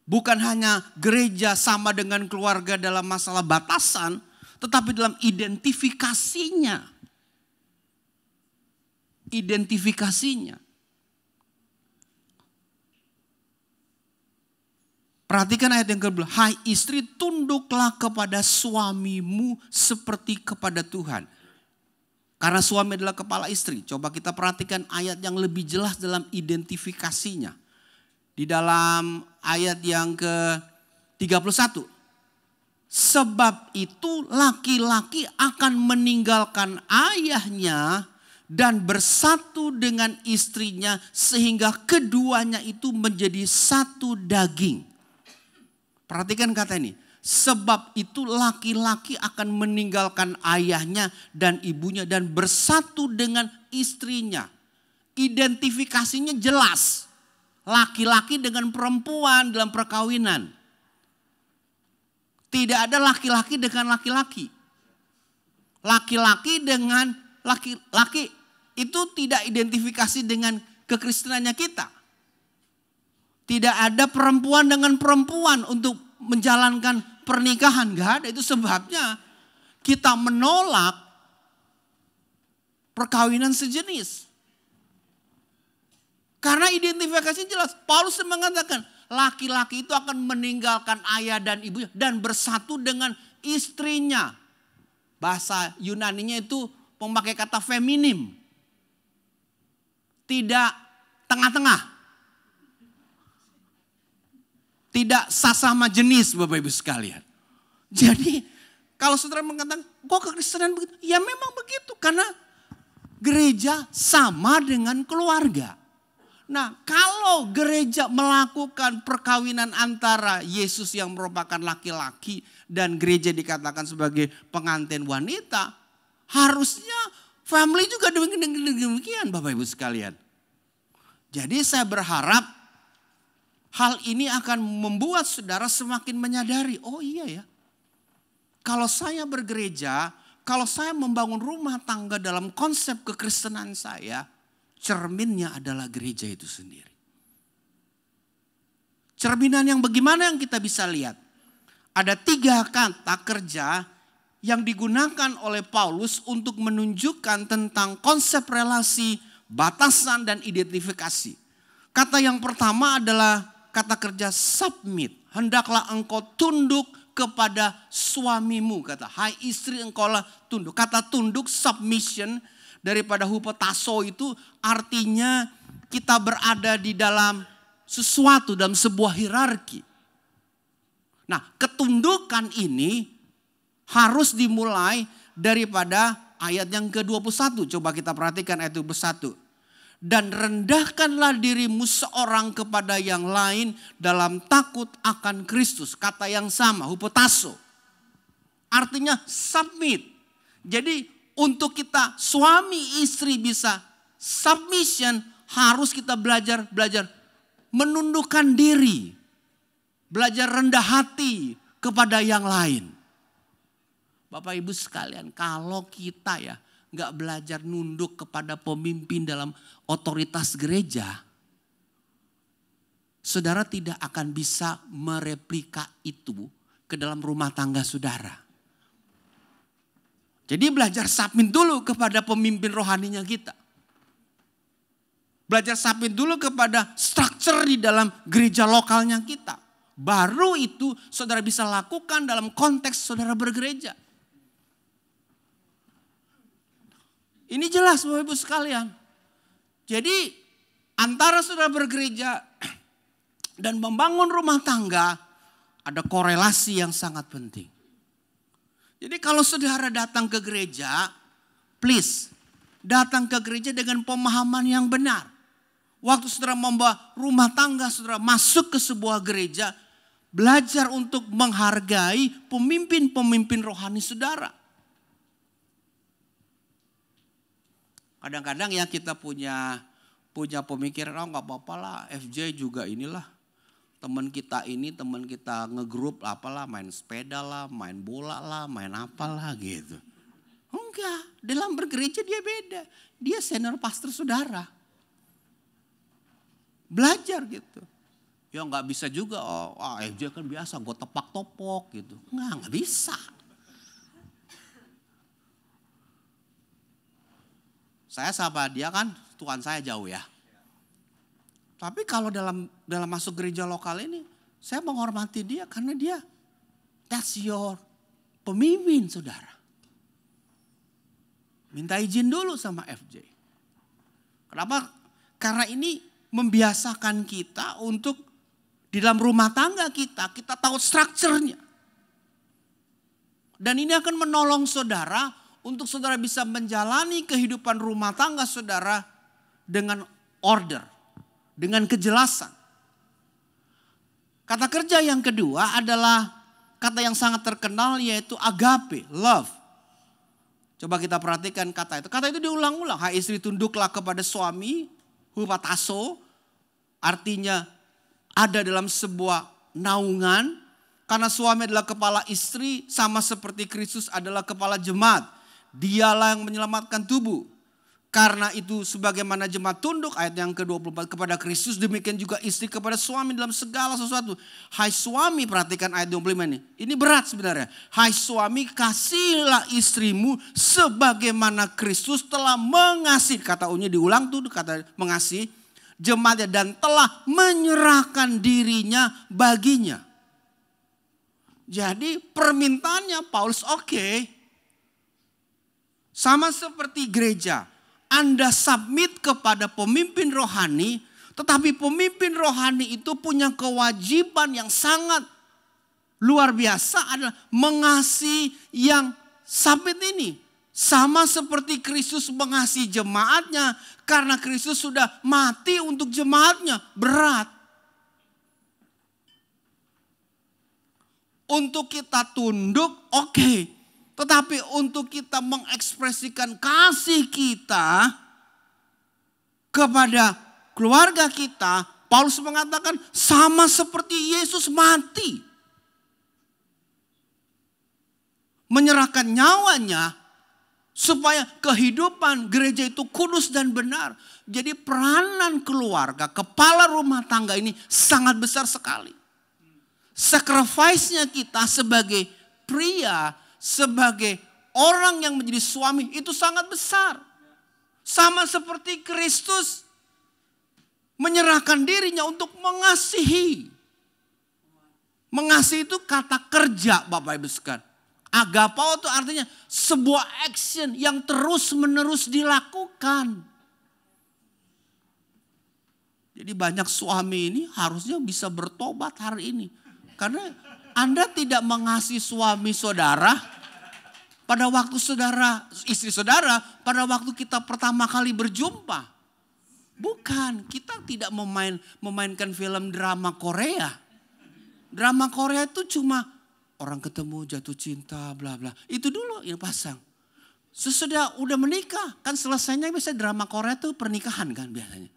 bukan hanya gereja sama dengan keluarga dalam masalah batasan, tetapi dalam identifikasinya. Perhatikan ayat yang kedua. Hai istri, tunduklah kepada suamimu seperti kepada Tuhan. Karena suami adalah kepala istri. Coba kita perhatikan ayat yang lebih jelas dalam identifikasinya. Di dalam ayat yang ke-31. Sebab itu laki-laki akan meninggalkan ayahnya dan bersatu dengan istrinya sehingga keduanya itu menjadi satu daging. Perhatikan kata ini. Sebab itu laki-laki akan meninggalkan ayahnya dan ibunya dan bersatu dengan istrinya. Identifikasinya jelas. Laki-laki dengan perempuan dalam perkawinan. Tidak ada laki-laki dengan laki-laki. Laki-laki dengan laki-laki itu tidak identifikasi dengan kekristenannya kita. Tidak ada perempuan dengan perempuan untuk menjalankan pernikahan. Gak ada, itu sebabnya kita menolak perkawinan sejenis. Karena identifikasi jelas. Paulus mengatakan laki-laki itu akan meninggalkan ayah dan ibunya dan bersatu dengan istrinya. Bahasa Yunaninya itu memakai kata feminim. Tidak tengah-tengah. Tidak sesama jenis Bapak Ibu sekalian. Jadi kalau saudara mengatakan kok kekristenan begitu? Ya memang begitu karena gereja sama dengan keluarga. Nah kalau gereja melakukan perkawinan antara Yesus yang merupakan laki-laki dan gereja dikatakan sebagai pengantin wanita. Harusnya Family juga demikian Bapak Ibu sekalian. Jadi saya berharap hal ini akan membuat saudara semakin menyadari, oh iya ya. Kalau saya bergereja, kalau saya membangun rumah tangga dalam konsep kekristenan saya, cerminnya adalah gereja itu sendiri. Cerminan yang bagaimana yang kita bisa lihat? Ada 3 kata kerja yang digunakan oleh Paulus untuk menunjukkan tentang konsep relasi, batasan, dan identifikasi. Kata yang pertama adalah kata kerja submit. Hendaklah engkau tunduk kepada suamimu. Kata, hai istri engkaulah tunduk. Kata tunduk, submission, daripada hupotasso itu artinya kita berada di dalam sesuatu, dalam sebuah hierarki. Nah, ketundukan ini harus dimulai daripada ayat yang ke-21. Coba kita perhatikan ayat 21. Dan rendahkanlah dirimu seorang kepada yang lain dalam takut akan Kristus. Kata yang sama, hupotasso. Artinya submit. Jadi untuk kita suami istri bisa submission, harus kita belajar menundukkan diri. Belajar rendah hati kepada yang lain. Bapak Ibu sekalian, kalau kita ya nggak belajar nunduk kepada pemimpin dalam otoritas gereja, saudara tidak akan bisa mereplika itu ke dalam rumah tangga saudara. Jadi belajar submit dulu kepada pemimpin rohaninya kita. Belajar submit dulu kepada struktur di dalam gereja lokalnya kita. Baru itu saudara bisa lakukan dalam konteks saudara bergereja. Ini jelas Bapak Ibu sekalian. Jadi antara saudara bergereja dan membangun rumah tangga ada korelasi yang sangat penting. Jadi kalau saudara datang ke gereja, please datang ke gereja dengan pemahaman yang benar. Waktu saudara membawa rumah tangga saudara masuk ke sebuah gereja, belajar untuk menghargai pemimpin-pemimpin rohani saudara. Kadang-kadang ya kita punya pemikiran, oh nggak apa-apa lah, FJ juga inilah. Teman kita ngegrup apalah, main sepeda lah, main bola lah, main apalah gitu. Enggak, dalam bergereja dia beda. Dia senior pastor saudara. Belajar gitu. Ya nggak bisa juga, FJ kan biasa gue tepak-topok gitu. Nggak bisa. Saya sama dia kan Tuhan saya jauh ya. Tapi kalau dalam masuk gereja lokal ini, saya menghormati dia karena dia that's your pemimpin saudara. Minta izin dulu sama FJ. Kenapa? Karena ini membiasakan kita untuk di dalam rumah tangga kita tahu strukturnya. Dan ini akan menolong saudara untuk saudara bisa menjalani kehidupan rumah tangga saudara dengan order, dengan kejelasan. Kata kerja yang kedua adalah kata yang sangat terkenal yaitu agape, love. Coba kita perhatikan kata itu. Kata itu diulang-ulang. Hai istri tunduklah kepada suami, hupotasso. Artinya ada dalam sebuah naungan. Karena suami adalah kepala istri sama seperti Kristus adalah kepala jemaat. Dialah yang menyelamatkan tubuh. Karena itu sebagaimana jemaat tunduk ayat yang ke-24 kepada Kristus, demikian juga istri kepada suami dalam segala sesuatu. Hai suami, perhatikan ayat 25 ini. Ini berat sebenarnya. Hai suami, kasihilah istrimu sebagaimana Kristus telah mengasihi. Kata U-nya diulang tuh, kata mengasihi jemaatnya dan telah menyerahkan dirinya baginya. Jadi permintaannya Paulus oke. Sama seperti gereja, Anda submit kepada pemimpin rohani, tetapi pemimpin rohani itu punya kewajiban yang sangat luar biasa adalah mengasihi yang submit ini. Sama seperti Kristus mengasihi jemaatnya, karena Kristus sudah mati untuk jemaatnya, berat. Untuk kita tunduk, oke. Tetapi untuk kita mengekspresikan kasih kita kepada keluarga kita, Paulus mengatakan sama seperti Yesus mati. Menyerahkan nyawanya supaya kehidupan gereja itu kudus dan benar. Jadi peranan keluarga, kepala rumah tangga ini sangat besar sekali. Sacrifice-nya kita sebagai pria, sebagai orang yang menjadi suami itu sangat besar. Sama seperti Kristus menyerahkan dirinya untuk mengasihi. Mengasihi itu kata kerja, Bapak Ibu sekalian. Agapao itu artinya sebuah action yang terus menerus dilakukan. Jadi banyak suami ini harusnya bisa bertobat hari ini. Karena Anda tidak mengasihi suami saudara pada waktu istri saudara pada waktu kita pertama kali berjumpa. Bukan, kita tidak memainkan film drama Korea. Drama Korea itu cuma orang ketemu jatuh cinta bla bla. Itu dulu yang pasang. Sesudah udah menikah kan selesainya biasanya drama Korea tuh pernikahan kan biasanya.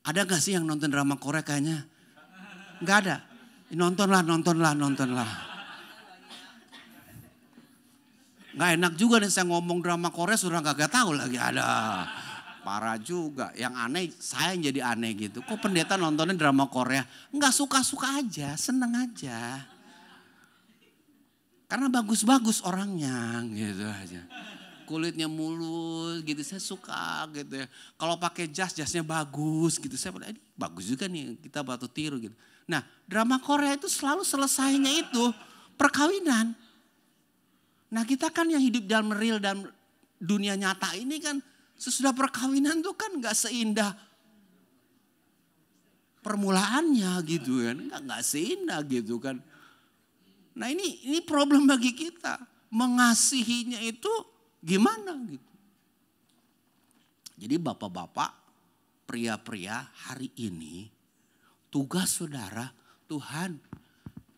Ada gak sih yang nonton drama Korea kayaknya? Gak ada. Nontonlah. Gak enak juga nih saya ngomong drama Korea sudah gak tahu lagi ada. Parah juga. Yang aneh saya yang jadi aneh gitu. Kok pendeta nontonnya drama Korea? Gak suka-suka aja, seneng aja. Karena bagus-bagus orangnya gitu aja. Kulitnya mulus gitu, saya suka gitu ya. Kalau pakai jasnya bagus gitu, saya ini bagus juga nih, kita patut tiru gitu. Nah, drama Korea itu selalu selesainya itu perkawinan. Nah, kita kan yang hidup dalam real dan dunia nyata ini kan sesudah perkawinan tuh kan gak seindah permulaannya gitu kan, gak seindah gitu kan. Nah, ini problem bagi kita. Mengasihinya itu gimana gitu. Jadi bapak-bapak, pria-pria hari ini tugas saudara, Tuhan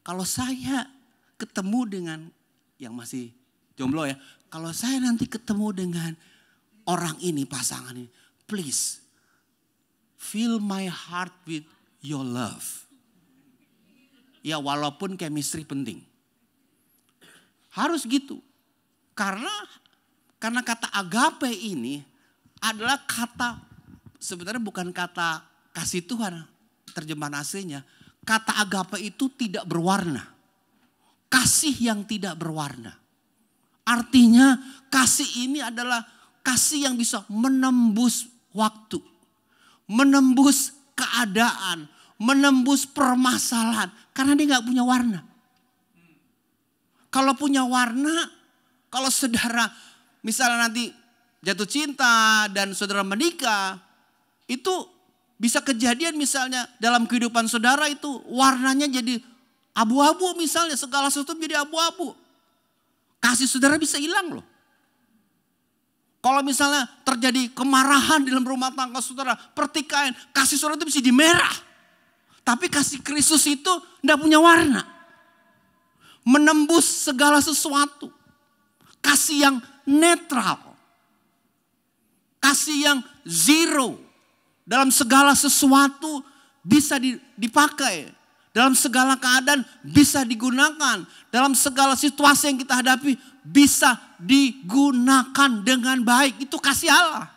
kalau saya ketemu dengan yang masih jomblo ya. Kalau saya nanti ketemu dengan orang ini, pasangan ini. Please fill my heart with your love. Ya walaupun chemistry penting. Harus gitu. Karena kata agape ini adalah kata, sebenarnya bukan kata kasih Tuhan, terjemahan aslinya. Kata agape itu tidak berwarna. Kasih yang tidak berwarna. Artinya kasih ini adalah kasih yang bisa menembus waktu. Menembus keadaan. Menembus permasalahan. Karena dia gak punya warna. Kalau punya warna, kalau saudara misalnya nanti jatuh cinta dan saudara menikah, itu bisa kejadian misalnya dalam kehidupan saudara itu warnanya jadi abu-abu misalnya, segala sesuatu jadi abu-abu. Kasih saudara bisa hilang loh. Kalau misalnya terjadi kemarahan dalam rumah tangga saudara, pertikaian, kasih saudara itu bisa di merah. Tapi kasih Kristus itu tidak punya warna. Menembus segala sesuatu. Kasih yang netral. Kasih yang zero. Dalam segala sesuatu bisa dipakai. Dalam segala keadaan bisa digunakan. Dalam segala situasi yang kita hadapi bisa digunakan dengan baik. Itu kasih Allah.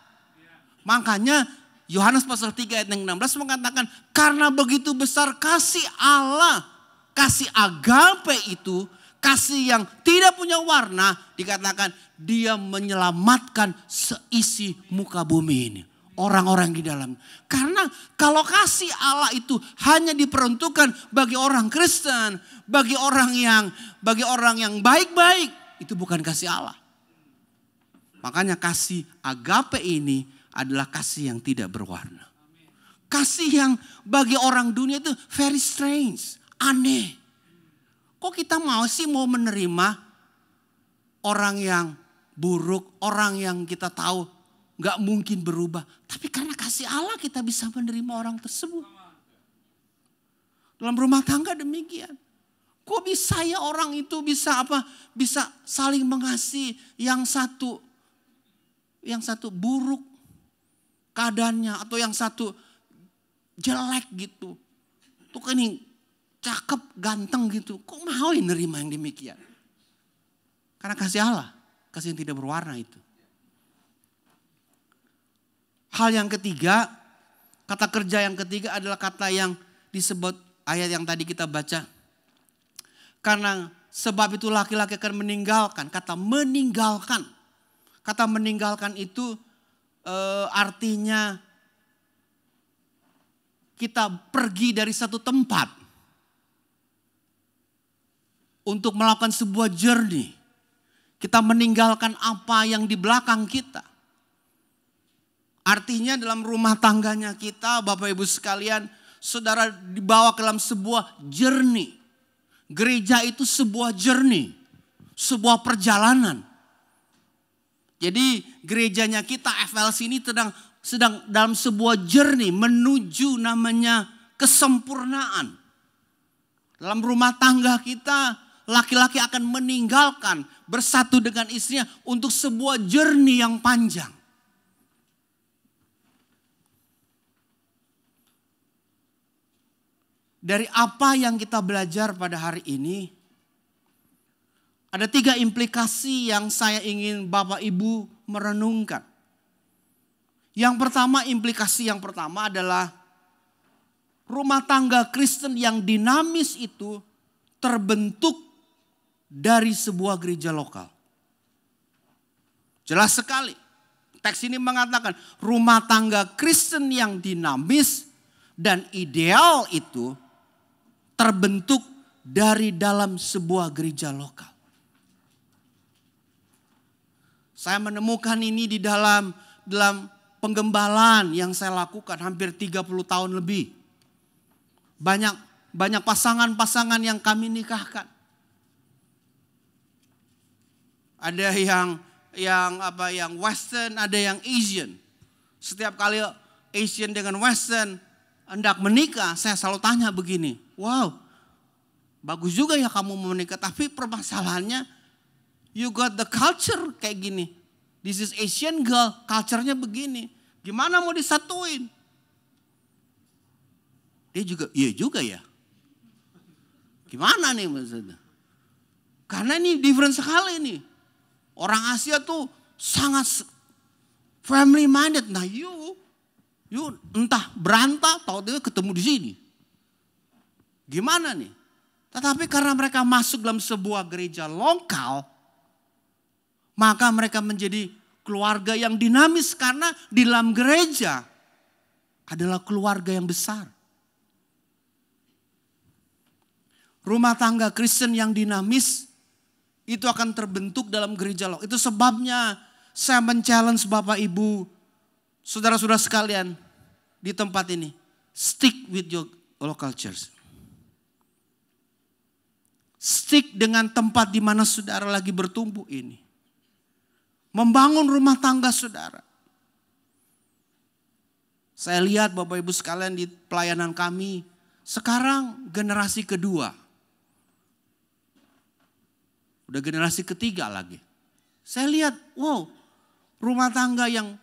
Makanya Yohanes pasal 3 ayat yang 16 mengatakan, karena begitu besar kasih Allah, kasih agape itu, kasih yang tidak punya warna, dikatakan dia menyelamatkan seisi muka bumi ini. Orang-orang di dalam. Karena kalau kasih Allah itu hanya diperuntukkan bagi orang Kristen, bagi orang yang baik-baik, itu bukan kasih Allah. Makanya kasih agape ini adalah kasih yang tidak berwarna. Kasih yang bagi orang dunia itu very strange, aneh. Kok kita mau menerima orang yang buruk, orang yang kita tahu gak mungkin berubah. Tapi karena kasih Allah kita bisa menerima orang tersebut. Dalam rumah tangga demikian. Kok bisa ya orang itu bisa apa? Bisa saling mengasihi. Yang satu buruk keadaannya atau yang satu jelek gitu. Tuh kan ini cakep, ganteng gitu. Kok mau nerima yang demikian? Karena kasih Allah, kasih yang tidak berwarna itu. Hal yang ketiga, kata kerja yang ketiga adalah kata yang disebut ayat yang tadi kita baca. Karena sebab itu laki-laki akan meninggalkan. Kata meninggalkan. Kata meninggalkan itu artinya kita pergi dari satu tempat. Untuk melakukan sebuah journey. Kita meninggalkan apa yang di belakang kita. Artinya dalam rumah tangganya kita, Bapak Ibu sekalian, saudara dibawa ke dalam sebuah journey. Gereja itu sebuah journey, sebuah perjalanan. Jadi gerejanya kita FLC ini sedang dalam sebuah journey menuju namanya kesempurnaan. Dalam rumah tangga kita, laki-laki akan meninggalkan bersatu dengan istrinya untuk sebuah journey yang panjang. Dari apa yang kita belajar pada hari ini, ada 3 implikasi yang saya ingin Bapak Ibu merenungkan. Implikasi yang pertama adalah rumah tangga Kristen yang dinamis itu terbentuk dari sebuah gereja lokal. Jelas sekali. Teks ini mengatakan rumah tangga Kristen yang dinamis dan ideal itu terbentuk dari dalam sebuah gereja lokal. Saya menemukan ini di dalam penggembalaan yang saya lakukan hampir 30 tahun lebih. Banyak pasangan-pasangan yang kami nikahkan. Ada yang Western, ada yang Asian. Setiap kali Asian dengan Western hendak menikah, saya selalu tanya begini, wow, bagus juga ya kamu mau menikah, tapi permasalahannya, you got the culture kayak gini. This is Asian girl, culture-nya begini. Gimana mau disatuin? Dia juga, iya juga ya. Gimana nih maksudnya? Karena ini different sekali nih. Orang Asia tuh sangat family minded. Nah you entah berantah, tahu-tahu ketemu di sini. Gimana nih? Tetapi karena mereka masuk dalam sebuah gereja lokal, maka mereka menjadi keluarga yang dinamis karena di dalam gereja adalah keluarga yang besar. Rumah tangga Kristen yang dinamis itu akan terbentuk dalam gereja lokal. Itu sebabnya saya men-challenge Bapak Ibu, saudara-saudara sekalian di tempat ini. Stick with your local church. Stick dengan tempat di mana saudara lagi bertumbuh ini. Membangun rumah tangga saudara. Saya lihat Bapak Ibu sekalian di pelayanan kami. Sekarang generasi kedua. Udah generasi ketiga lagi. Saya lihat, wow, rumah tangga yang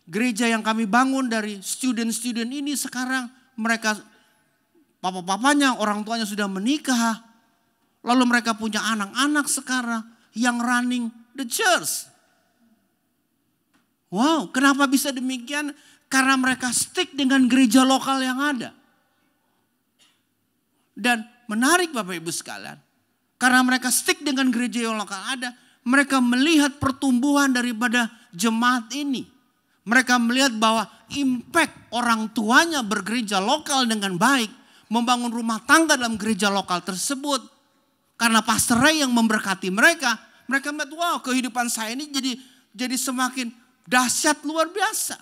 gereja yang kami bangun dari student-student ini sekarang mereka papa-papanya, orang tuanya sudah menikah. Lalu mereka punya anak-anak sekarang yang running the church. Wow, kenapa bisa demikian? Karena mereka stick dengan gereja lokal yang ada. Dan menarik Bapak Ibu sekalian. Karena mereka stick dengan gereja yang lokal ada. Mereka melihat pertumbuhan daripada jemaat ini. Mereka melihat bahwa impact orang tuanya bergereja lokal dengan baik. Membangun rumah tangga dalam gereja lokal tersebut. Karena Pastor Ray yang memberkati mereka. Mereka melihat, wow, kehidupan saya ini jadi semakin dahsyat luar biasa.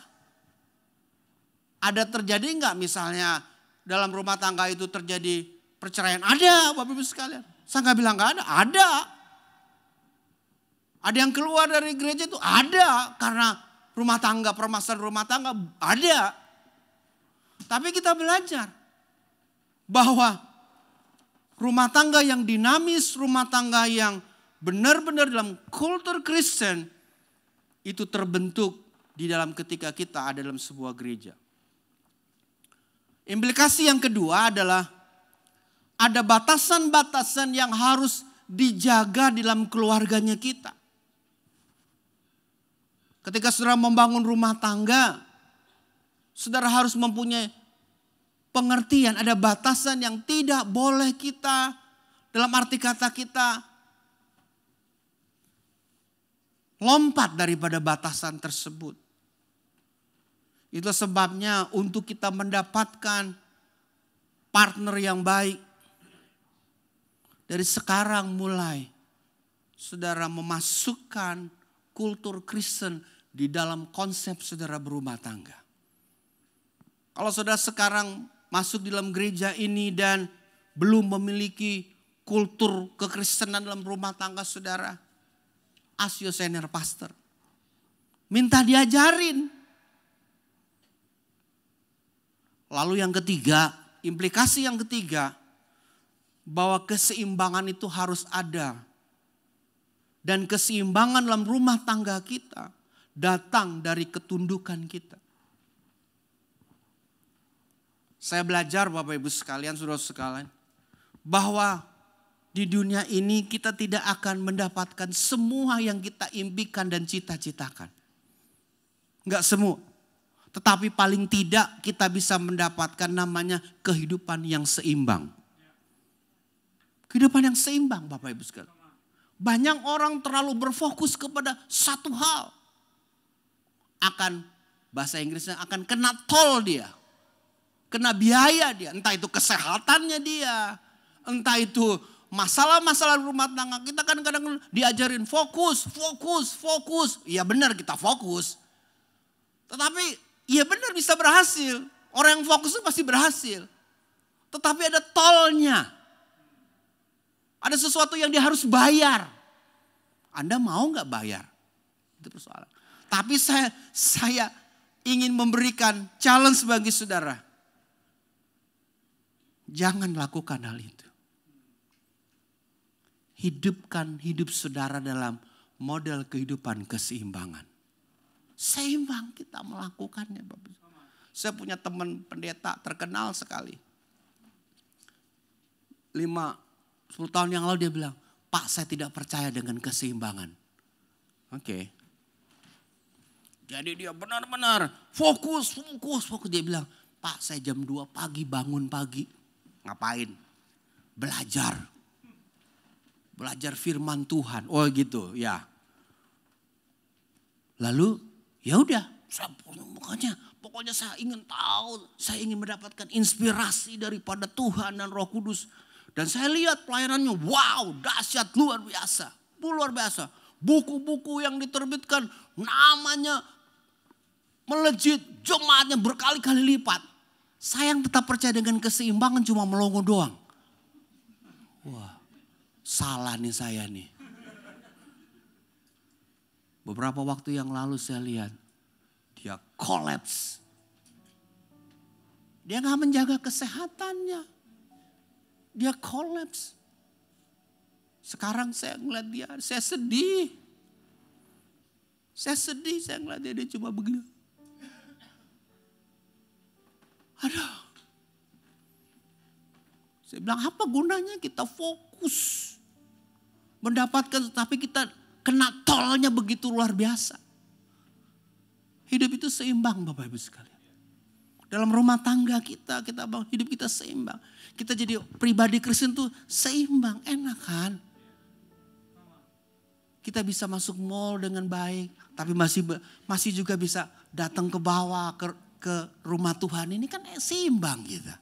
Ada terjadi enggak misalnya dalam rumah tangga itu terjadi perceraian? Ada Bapak Ibu sekalian. Saya enggak bilang enggak ada. Ada. Ada yang keluar dari gereja itu? Ada. Karena rumah tangga, permasalahan rumah tangga ada. Tapi kita belajar bahwa Rumah tangga yang dinamis, rumah tangga yang benar-benar dalam kultur Kristen, itu terbentuk di dalam ketika kita ada dalam sebuah gereja. Implikasi yang kedua adalah ada batasan-batasan yang harus dijaga di dalam keluarganya kita. Ketika saudara membangun rumah tangga, saudara harus mempunyai pengertian, ada batasan yang tidak boleh kita, dalam arti kata kita, lompat daripada batasan tersebut. Itu sebabnya untuk kita mendapatkan partner yang baik, dari sekarang mulai, saudara memasukkan kultur Kristen di dalam konsep saudara berumah tangga. Kalau saudara sekarang masuk di dalam gereja ini dan belum memiliki kultur kekristenan dalam rumah tangga saudara, ask your senior pastor. Minta diajarin. Lalu yang ketiga, implikasi yang ketiga, bahwa keseimbangan itu harus ada. Dan keseimbangan dalam rumah tangga kita datang dari ketundukan kita. Saya belajar Bapak Ibu sekalian, saudara sekalian, bahwa di dunia ini kita tidak akan mendapatkan semua yang kita impikan dan cita-citakan. Enggak semua. Tetapi paling tidak kita bisa mendapatkan namanya kehidupan yang seimbang. Kehidupan yang seimbang Bapak Ibu sekalian. Banyak orang terlalu berfokus kepada satu hal. Akan, bahasa Inggrisnya akan kena tol dia. Kena biaya dia. Entah itu kesehatannya dia. Entah itu masalah-masalah rumah tangga. Kita kadang-kadang diajarin fokus. Iya benar kita fokus. Tetapi iya benar bisa berhasil. Orang yang fokus itu pasti berhasil. Tetapi ada tolnya. Ada sesuatu yang dia harus bayar. Anda mau gak bayar? Itu persoalan. Tapi saya ingin memberikan challenge bagi saudara. Jangan lakukan hal itu. Hidupkan hidup saudara dalam model kehidupan keseimbangan. Seimbang kita melakukannya. Saya punya teman pendeta terkenal sekali. 10 tahun yang lalu dia bilang, Pak saya tidak percaya dengan keseimbangan. Oke. Jadi dia benar-benar fokus. Dia bilang, Pak saya jam 2 pagi bangun pagi. Ngapain? Belajar firman Tuhan. Oh gitu ya. Lalu ya udah. Pokoknya saya ingin tahu. Saya ingin mendapatkan inspirasi daripada Tuhan dan Roh Kudus. Dan saya lihat pelayanannya, wow, dahsyat, luar biasa. Luar biasa. Buku-buku yang diterbitkan namanya melejit, jemaatnya berkali-kali lipat. Saya yang tetap percaya dengan keseimbangan cuma melongo doang. Wah, salah nih saya nih. Beberapa waktu yang lalu saya lihat, dia collapse. Dia gak menjaga kesehatannya. Dia collapse. Sekarang saya ngeliat dia, saya sedih. Saya ngeliat dia cuma begini. Aduh. Saya bilang apa gunanya kita fokus. Mendapatkan tapi kita kena tolnya begitu luar biasa. Hidup itu seimbang Bapak Ibu sekalian. Dalam rumah tangga kita hidup kita seimbang. Kita jadi pribadi Kristen tuh seimbang, enak kan? Kita bisa masuk mall dengan baik, tapi masih juga bisa datang ke bawah ke rumah Tuhan. Ini kan seimbang kita.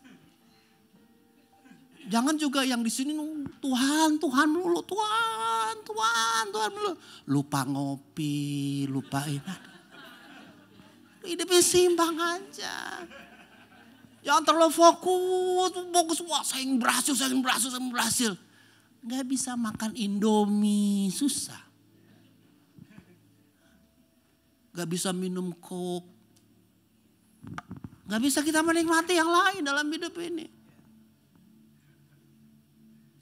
Jangan juga yang di sini Tuhan melulu, Tuhan melulu. Lupa ngopi, lupa enak. Hidupnya seimbang aja. Jangan terlalu fokus. Wah saya ingin berhasil. Gak bisa makan Indomie, susah. Gak bisa minum Coke. Gak bisa kita menikmati yang lain dalam hidup ini.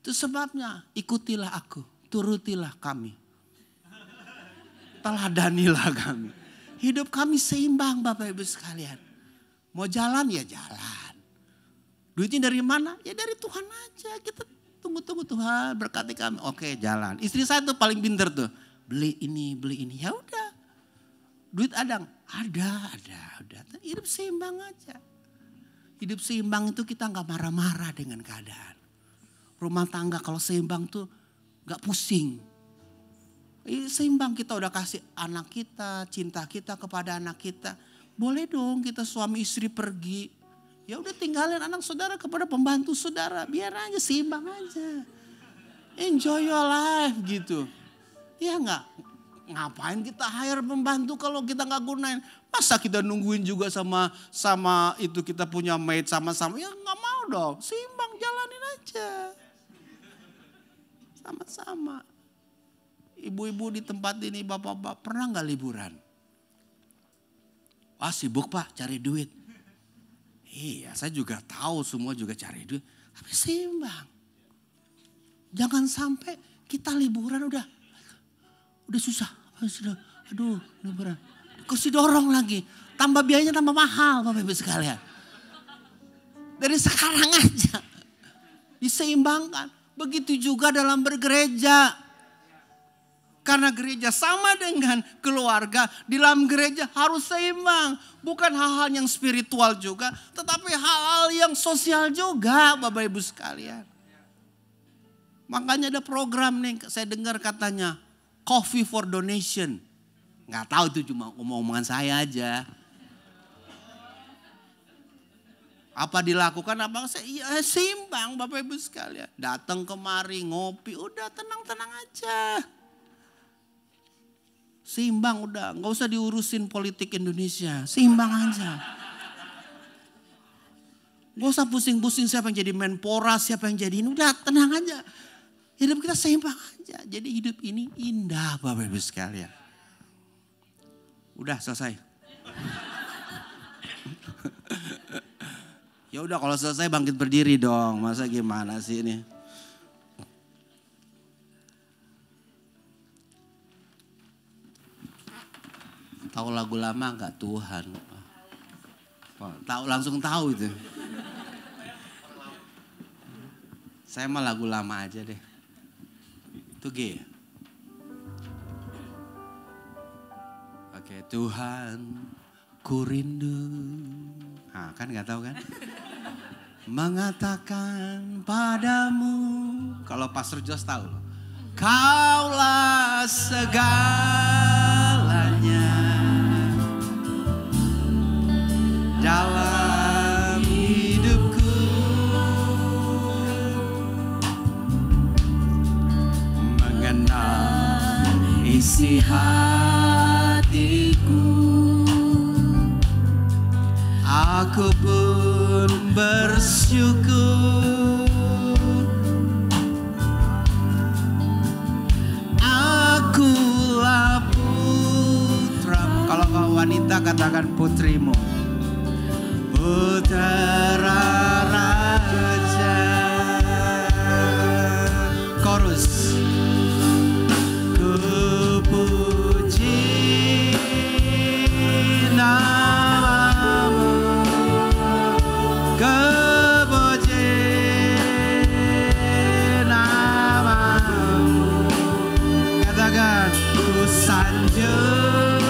Itu sebabnya ikutilah aku, turutilah kami. Teladanilah kami. Hidup kami seimbang Bapak Ibu sekalian. Mau jalan ya jalan. Duitnya dari mana? Ya dari Tuhan aja. Kita tunggu Tuhan berkati kami. Oke jalan. Istri saya tuh paling pinter tuh. Beli ini. Ya udah. Duit ada. Udah. Hidup seimbang aja. Hidup seimbang itu kita gak marah-marah dengan keadaan. Rumah tangga kalau seimbang tuh gak pusing. Seimbang kita udah kasih anak kita, cinta kita kepada anak kita. Boleh dong kita suami istri pergi. Ya udah tinggalin anak saudara kepada pembantu saudara. Biar aja seimbang aja. Enjoy your life gitu. Ya enggak? Ngapain kita hire pembantu kalau kita gak gunain. Masa kita nungguin juga sama itu kita punya maid sama-sama. Ya gak mau dong. Seimbang jalanin aja. Sama-sama. Ibu-ibu di tempat ini, bapak-bapak pernah gak liburan? Wah sibuk Pak cari duit. Iya saya juga tahu semua juga cari duit. Tapi seimbang. Jangan sampai kita liburan udah susah. Aduh liburan. Kasih dorong lagi. Tambah biayanya tambah mahal Bapak Ibu sekalian. Dari sekarang aja. Diseimbangkan. Begitu juga dalam bergereja. Karena gereja sama dengan keluarga, di dalam gereja harus seimbang. Bukan hal-hal yang spiritual juga, tetapi hal-hal yang sosial juga Bapak Ibu sekalian. Makanya ada program nih, saya dengar katanya, Coffee for Donation. Gak tahu itu cuma omong-omongan saya aja. Apa dilakukan apa? Ya seimbang Bapak Ibu sekalian. Datang kemari ngopi, udah tenang-tenang aja. Seimbang udah, gak usah diurusin politik Indonesia. Seimbang aja. Gak usah pusing-pusing siapa yang jadi Menpora, siapa yang jadi ini. Udah tenang aja. Hidup kita seimbang aja. Jadi hidup ini indah Bapak Ibu sekalian. Udah selesai. Ya udah kalau selesai bangkit berdiri dong. Masa gimana sih ini? Tahu lagu lama enggak Tuhan? Tahu langsung tahu itu. Saya mah lagu lama aja deh. Itu G. Oke, Tuhan ku rindu. Nah, kan enggak tahu kan? Mengatakan padamu. Kalau Pastor Jos tahu. Kaulah segalanya. Dalam hidupku mengenal isi hatiku, aku pun bersyukur. Akulah putra, kalau kau wanita katakan putrimu. Putra Raja. Chorus. Ku puji namamu, ku puji namamu. Katakan ku sanjung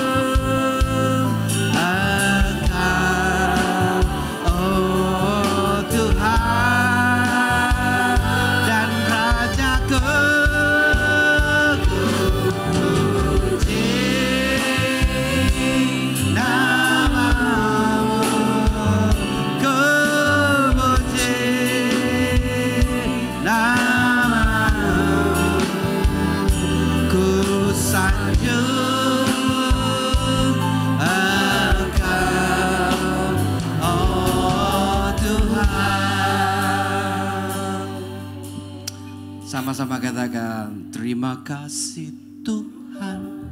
sama-sama katakan terima kasih Tuhan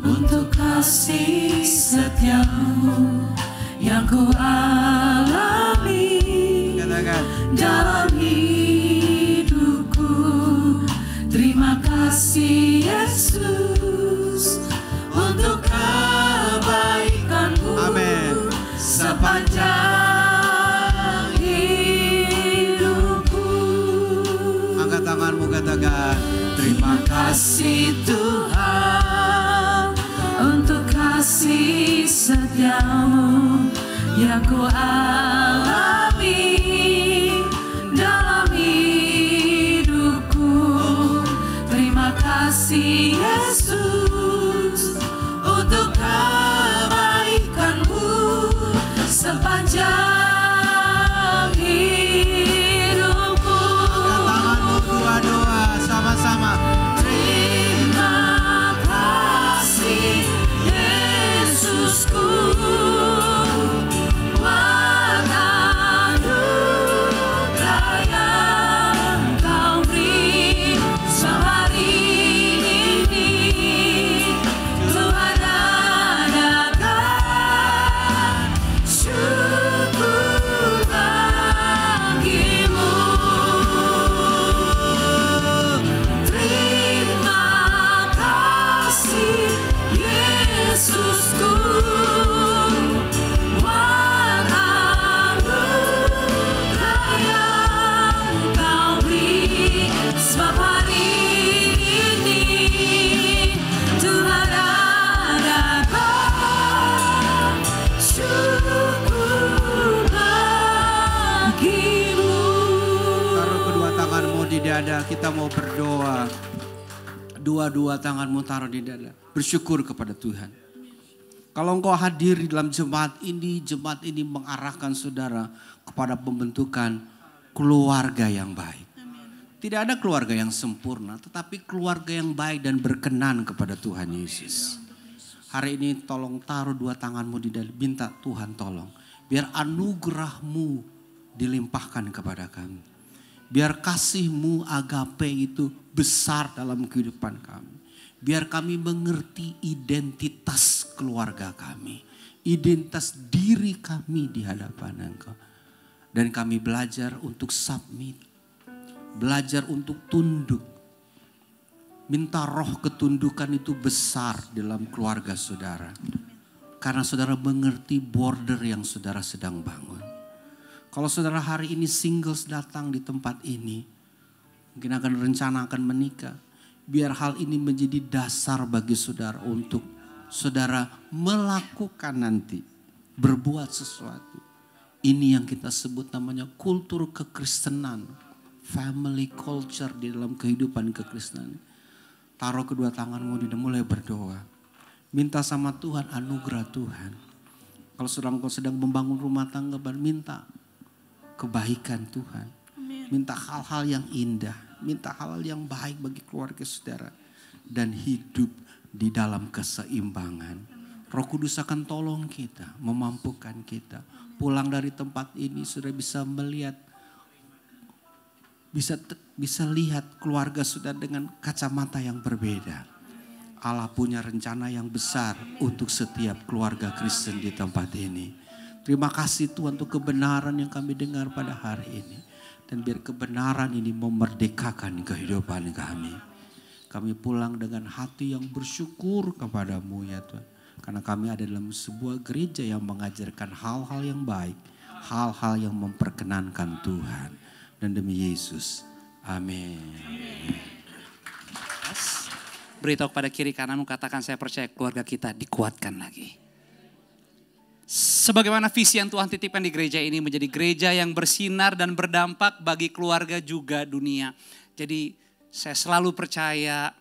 untuk kasih setiamu yang ku alami katakan dalam hidupku. kasih Tuhan, untuk kasih setiamu yang ku alami dalam hidupku. Terima kasih Yesus untuk kebaikanmu sepanjang hidupku. Tanganmu doa-doa sama-sama. Terima kasih Yesusku, buat anugerah yang Kau beri sehari ini. Tuhan adakan syukur bagimu. Terima kasih Yesusku, buat anugerah yang Kau beri. Sebab hari ini Tuhan adakan syukur bagimu. Taruh kedua tanganmu di dada, kita mau berdoa. Dua-dua tanganmu taruh di dada. Bersyukur kepada Tuhan. Kalau engkau hadir di dalam jemaat ini mengarahkan saudara kepada pembentukan keluarga yang baik. Tidak ada keluarga yang sempurna, tetapi keluarga yang baik dan berkenan kepada Tuhan Yesus. Hari ini tolong taruh dua tanganmu di dada, minta Tuhan tolong. Biar anugerah-Mu dilimpahkan kepada kami. Biar kasih-Mu agape itu besar dalam kehidupan kami. Biar kami mengerti identitas keluarga kami. Identitas diri kami di hadapan Engkau. Dan kami belajar untuk submit. Belajar untuk tunduk. Minta roh ketundukan itu besar dalam keluarga saudara. Karena saudara mengerti border yang saudara sedang bangun. Kalau saudara hari ini singles datang di tempat ini, mungkin akan rencana akan menikah. Biar hal ini menjadi dasar bagi saudara untuk saudara melakukan nanti. Berbuat sesuatu. Ini yang kita sebut namanya kultur kekristenan. Family culture di dalam kehidupan kekristenan. Taruh kedua tanganmu di mulai berdoa. Minta sama Tuhan anugerah Tuhan. Kalau engkau sedang membangun rumah tangga, minta kebaikan Tuhan. Minta hal-hal yang indah. Minta hal-hal yang baik bagi keluarga saudara. Dan hidup di dalam keseimbangan. Roh Kudus akan tolong kita, memampukan kita. Pulang dari tempat ini sudah bisa melihat. Bisa lihat keluarga saudara dengan kacamata yang berbeda. Allah punya rencana yang besar untuk setiap keluarga Kristen di tempat ini. Terima kasih Tuhan untuk kebenaran yang kami dengar pada hari ini. Dan biar kebenaran ini memerdekakan kehidupan kami. Kami pulang dengan hati yang bersyukur kepadamu ya Tuhan. Karena kami ada dalam sebuah gereja yang mengajarkan hal-hal yang baik. Hal-hal yang memperkenankan Tuhan. Dan demi Yesus. Amin. Beritahu kepada kiri kananmu, katakan saya percaya keluarga kita dikuatkan lagi. Sebagaimana visi yang Tuhan titipkan di gereja ini menjadi gereja yang bersinar dan berdampak bagi keluarga juga dunia. Jadi saya selalu percaya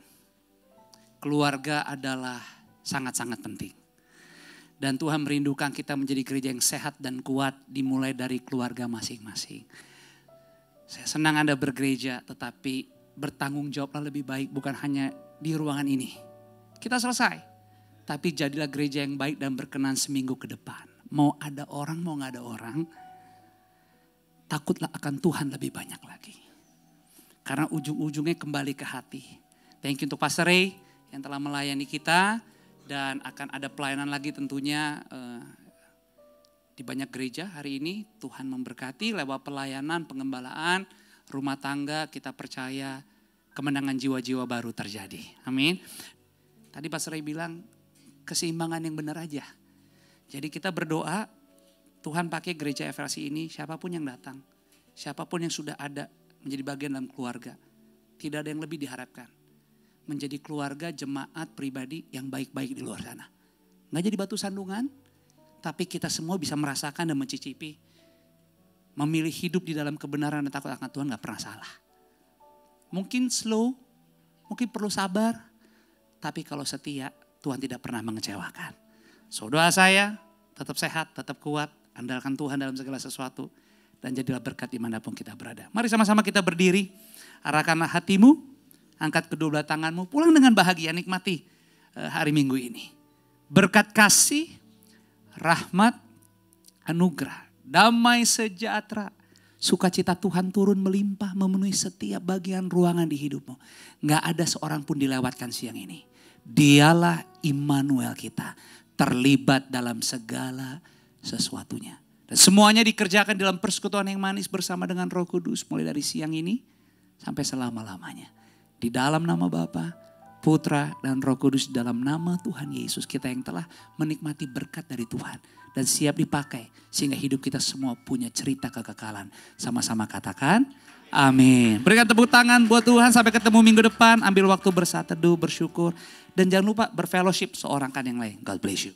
keluarga adalah sangat-sangat penting. Dan Tuhan merindukan kita menjadi gereja yang sehat dan kuat dimulai dari keluarga masing-masing. Saya senang Anda bergereja tetapi bertanggung jawablah lebih baik bukan hanya di ruangan ini. Kita selesai. Tapi jadilah gereja yang baik dan berkenan seminggu ke depan. Mau ada orang, mau gak ada orang. Takutlah akan Tuhan lebih banyak lagi. Karena ujung-ujungnya kembali ke hati. Thank you untuk Pastor Ray yang telah melayani kita. Dan akan ada pelayanan lagi tentunya di banyak gereja hari ini. Tuhan memberkati lewat pelayanan, pengembalaan, rumah tangga. Kita percaya kemenangan jiwa-jiwa baru terjadi. Amin. Tadi Pastor Ray bilang keseimbangan yang benar aja. Jadi kita berdoa Tuhan pakai gereja FLC ini siapapun yang datang. Siapapun yang sudah ada menjadi bagian dalam keluarga. Tidak ada yang lebih diharapkan. menjadi keluarga jemaat pribadi yang baik-baik di luar sana. Nggak jadi batu sandungan, tapi kita semua bisa merasakan dan mencicipi. Memilih hidup di dalam kebenaran dan takut akan Tuhan gak pernah salah. Mungkin slow, mungkin perlu sabar, tapi kalau setia Tuhan tidak pernah mengecewakan. So doa saya tetap sehat, tetap kuat, andalkan Tuhan dalam segala sesuatu, dan jadilah berkat dimanapun kita berada. Mari sama-sama kita berdiri, arahkanlah hatimu, angkat kedua belah tanganmu, pulang dengan bahagia, nikmati hari Minggu ini. Berkat kasih, rahmat, anugerah, damai sejahtera, sukacita Tuhan turun melimpah memenuhi setiap bagian ruangan di hidupmu. Gak ada seorang pun dilewatkan siang ini. Dialah Immanuel kita, terlibat dalam segala sesuatunya. Dan semuanya dikerjakan dalam persekutuan yang manis bersama dengan Roh Kudus mulai dari siang ini sampai selama-lamanya. Di dalam nama Bapa, Putra dan Roh Kudus, dalam nama Tuhan Yesus, kita yang telah menikmati berkat dari Tuhan dan siap dipakai sehingga hidup kita semua punya cerita kekekalan. Sama-sama katakan amin. Berikan tepuk tangan buat Tuhan. Sampai ketemu minggu depan. Ambil waktu bersaat teduh, bersyukur, dan jangan lupa berfellowship seorang kan yang lain. God bless you.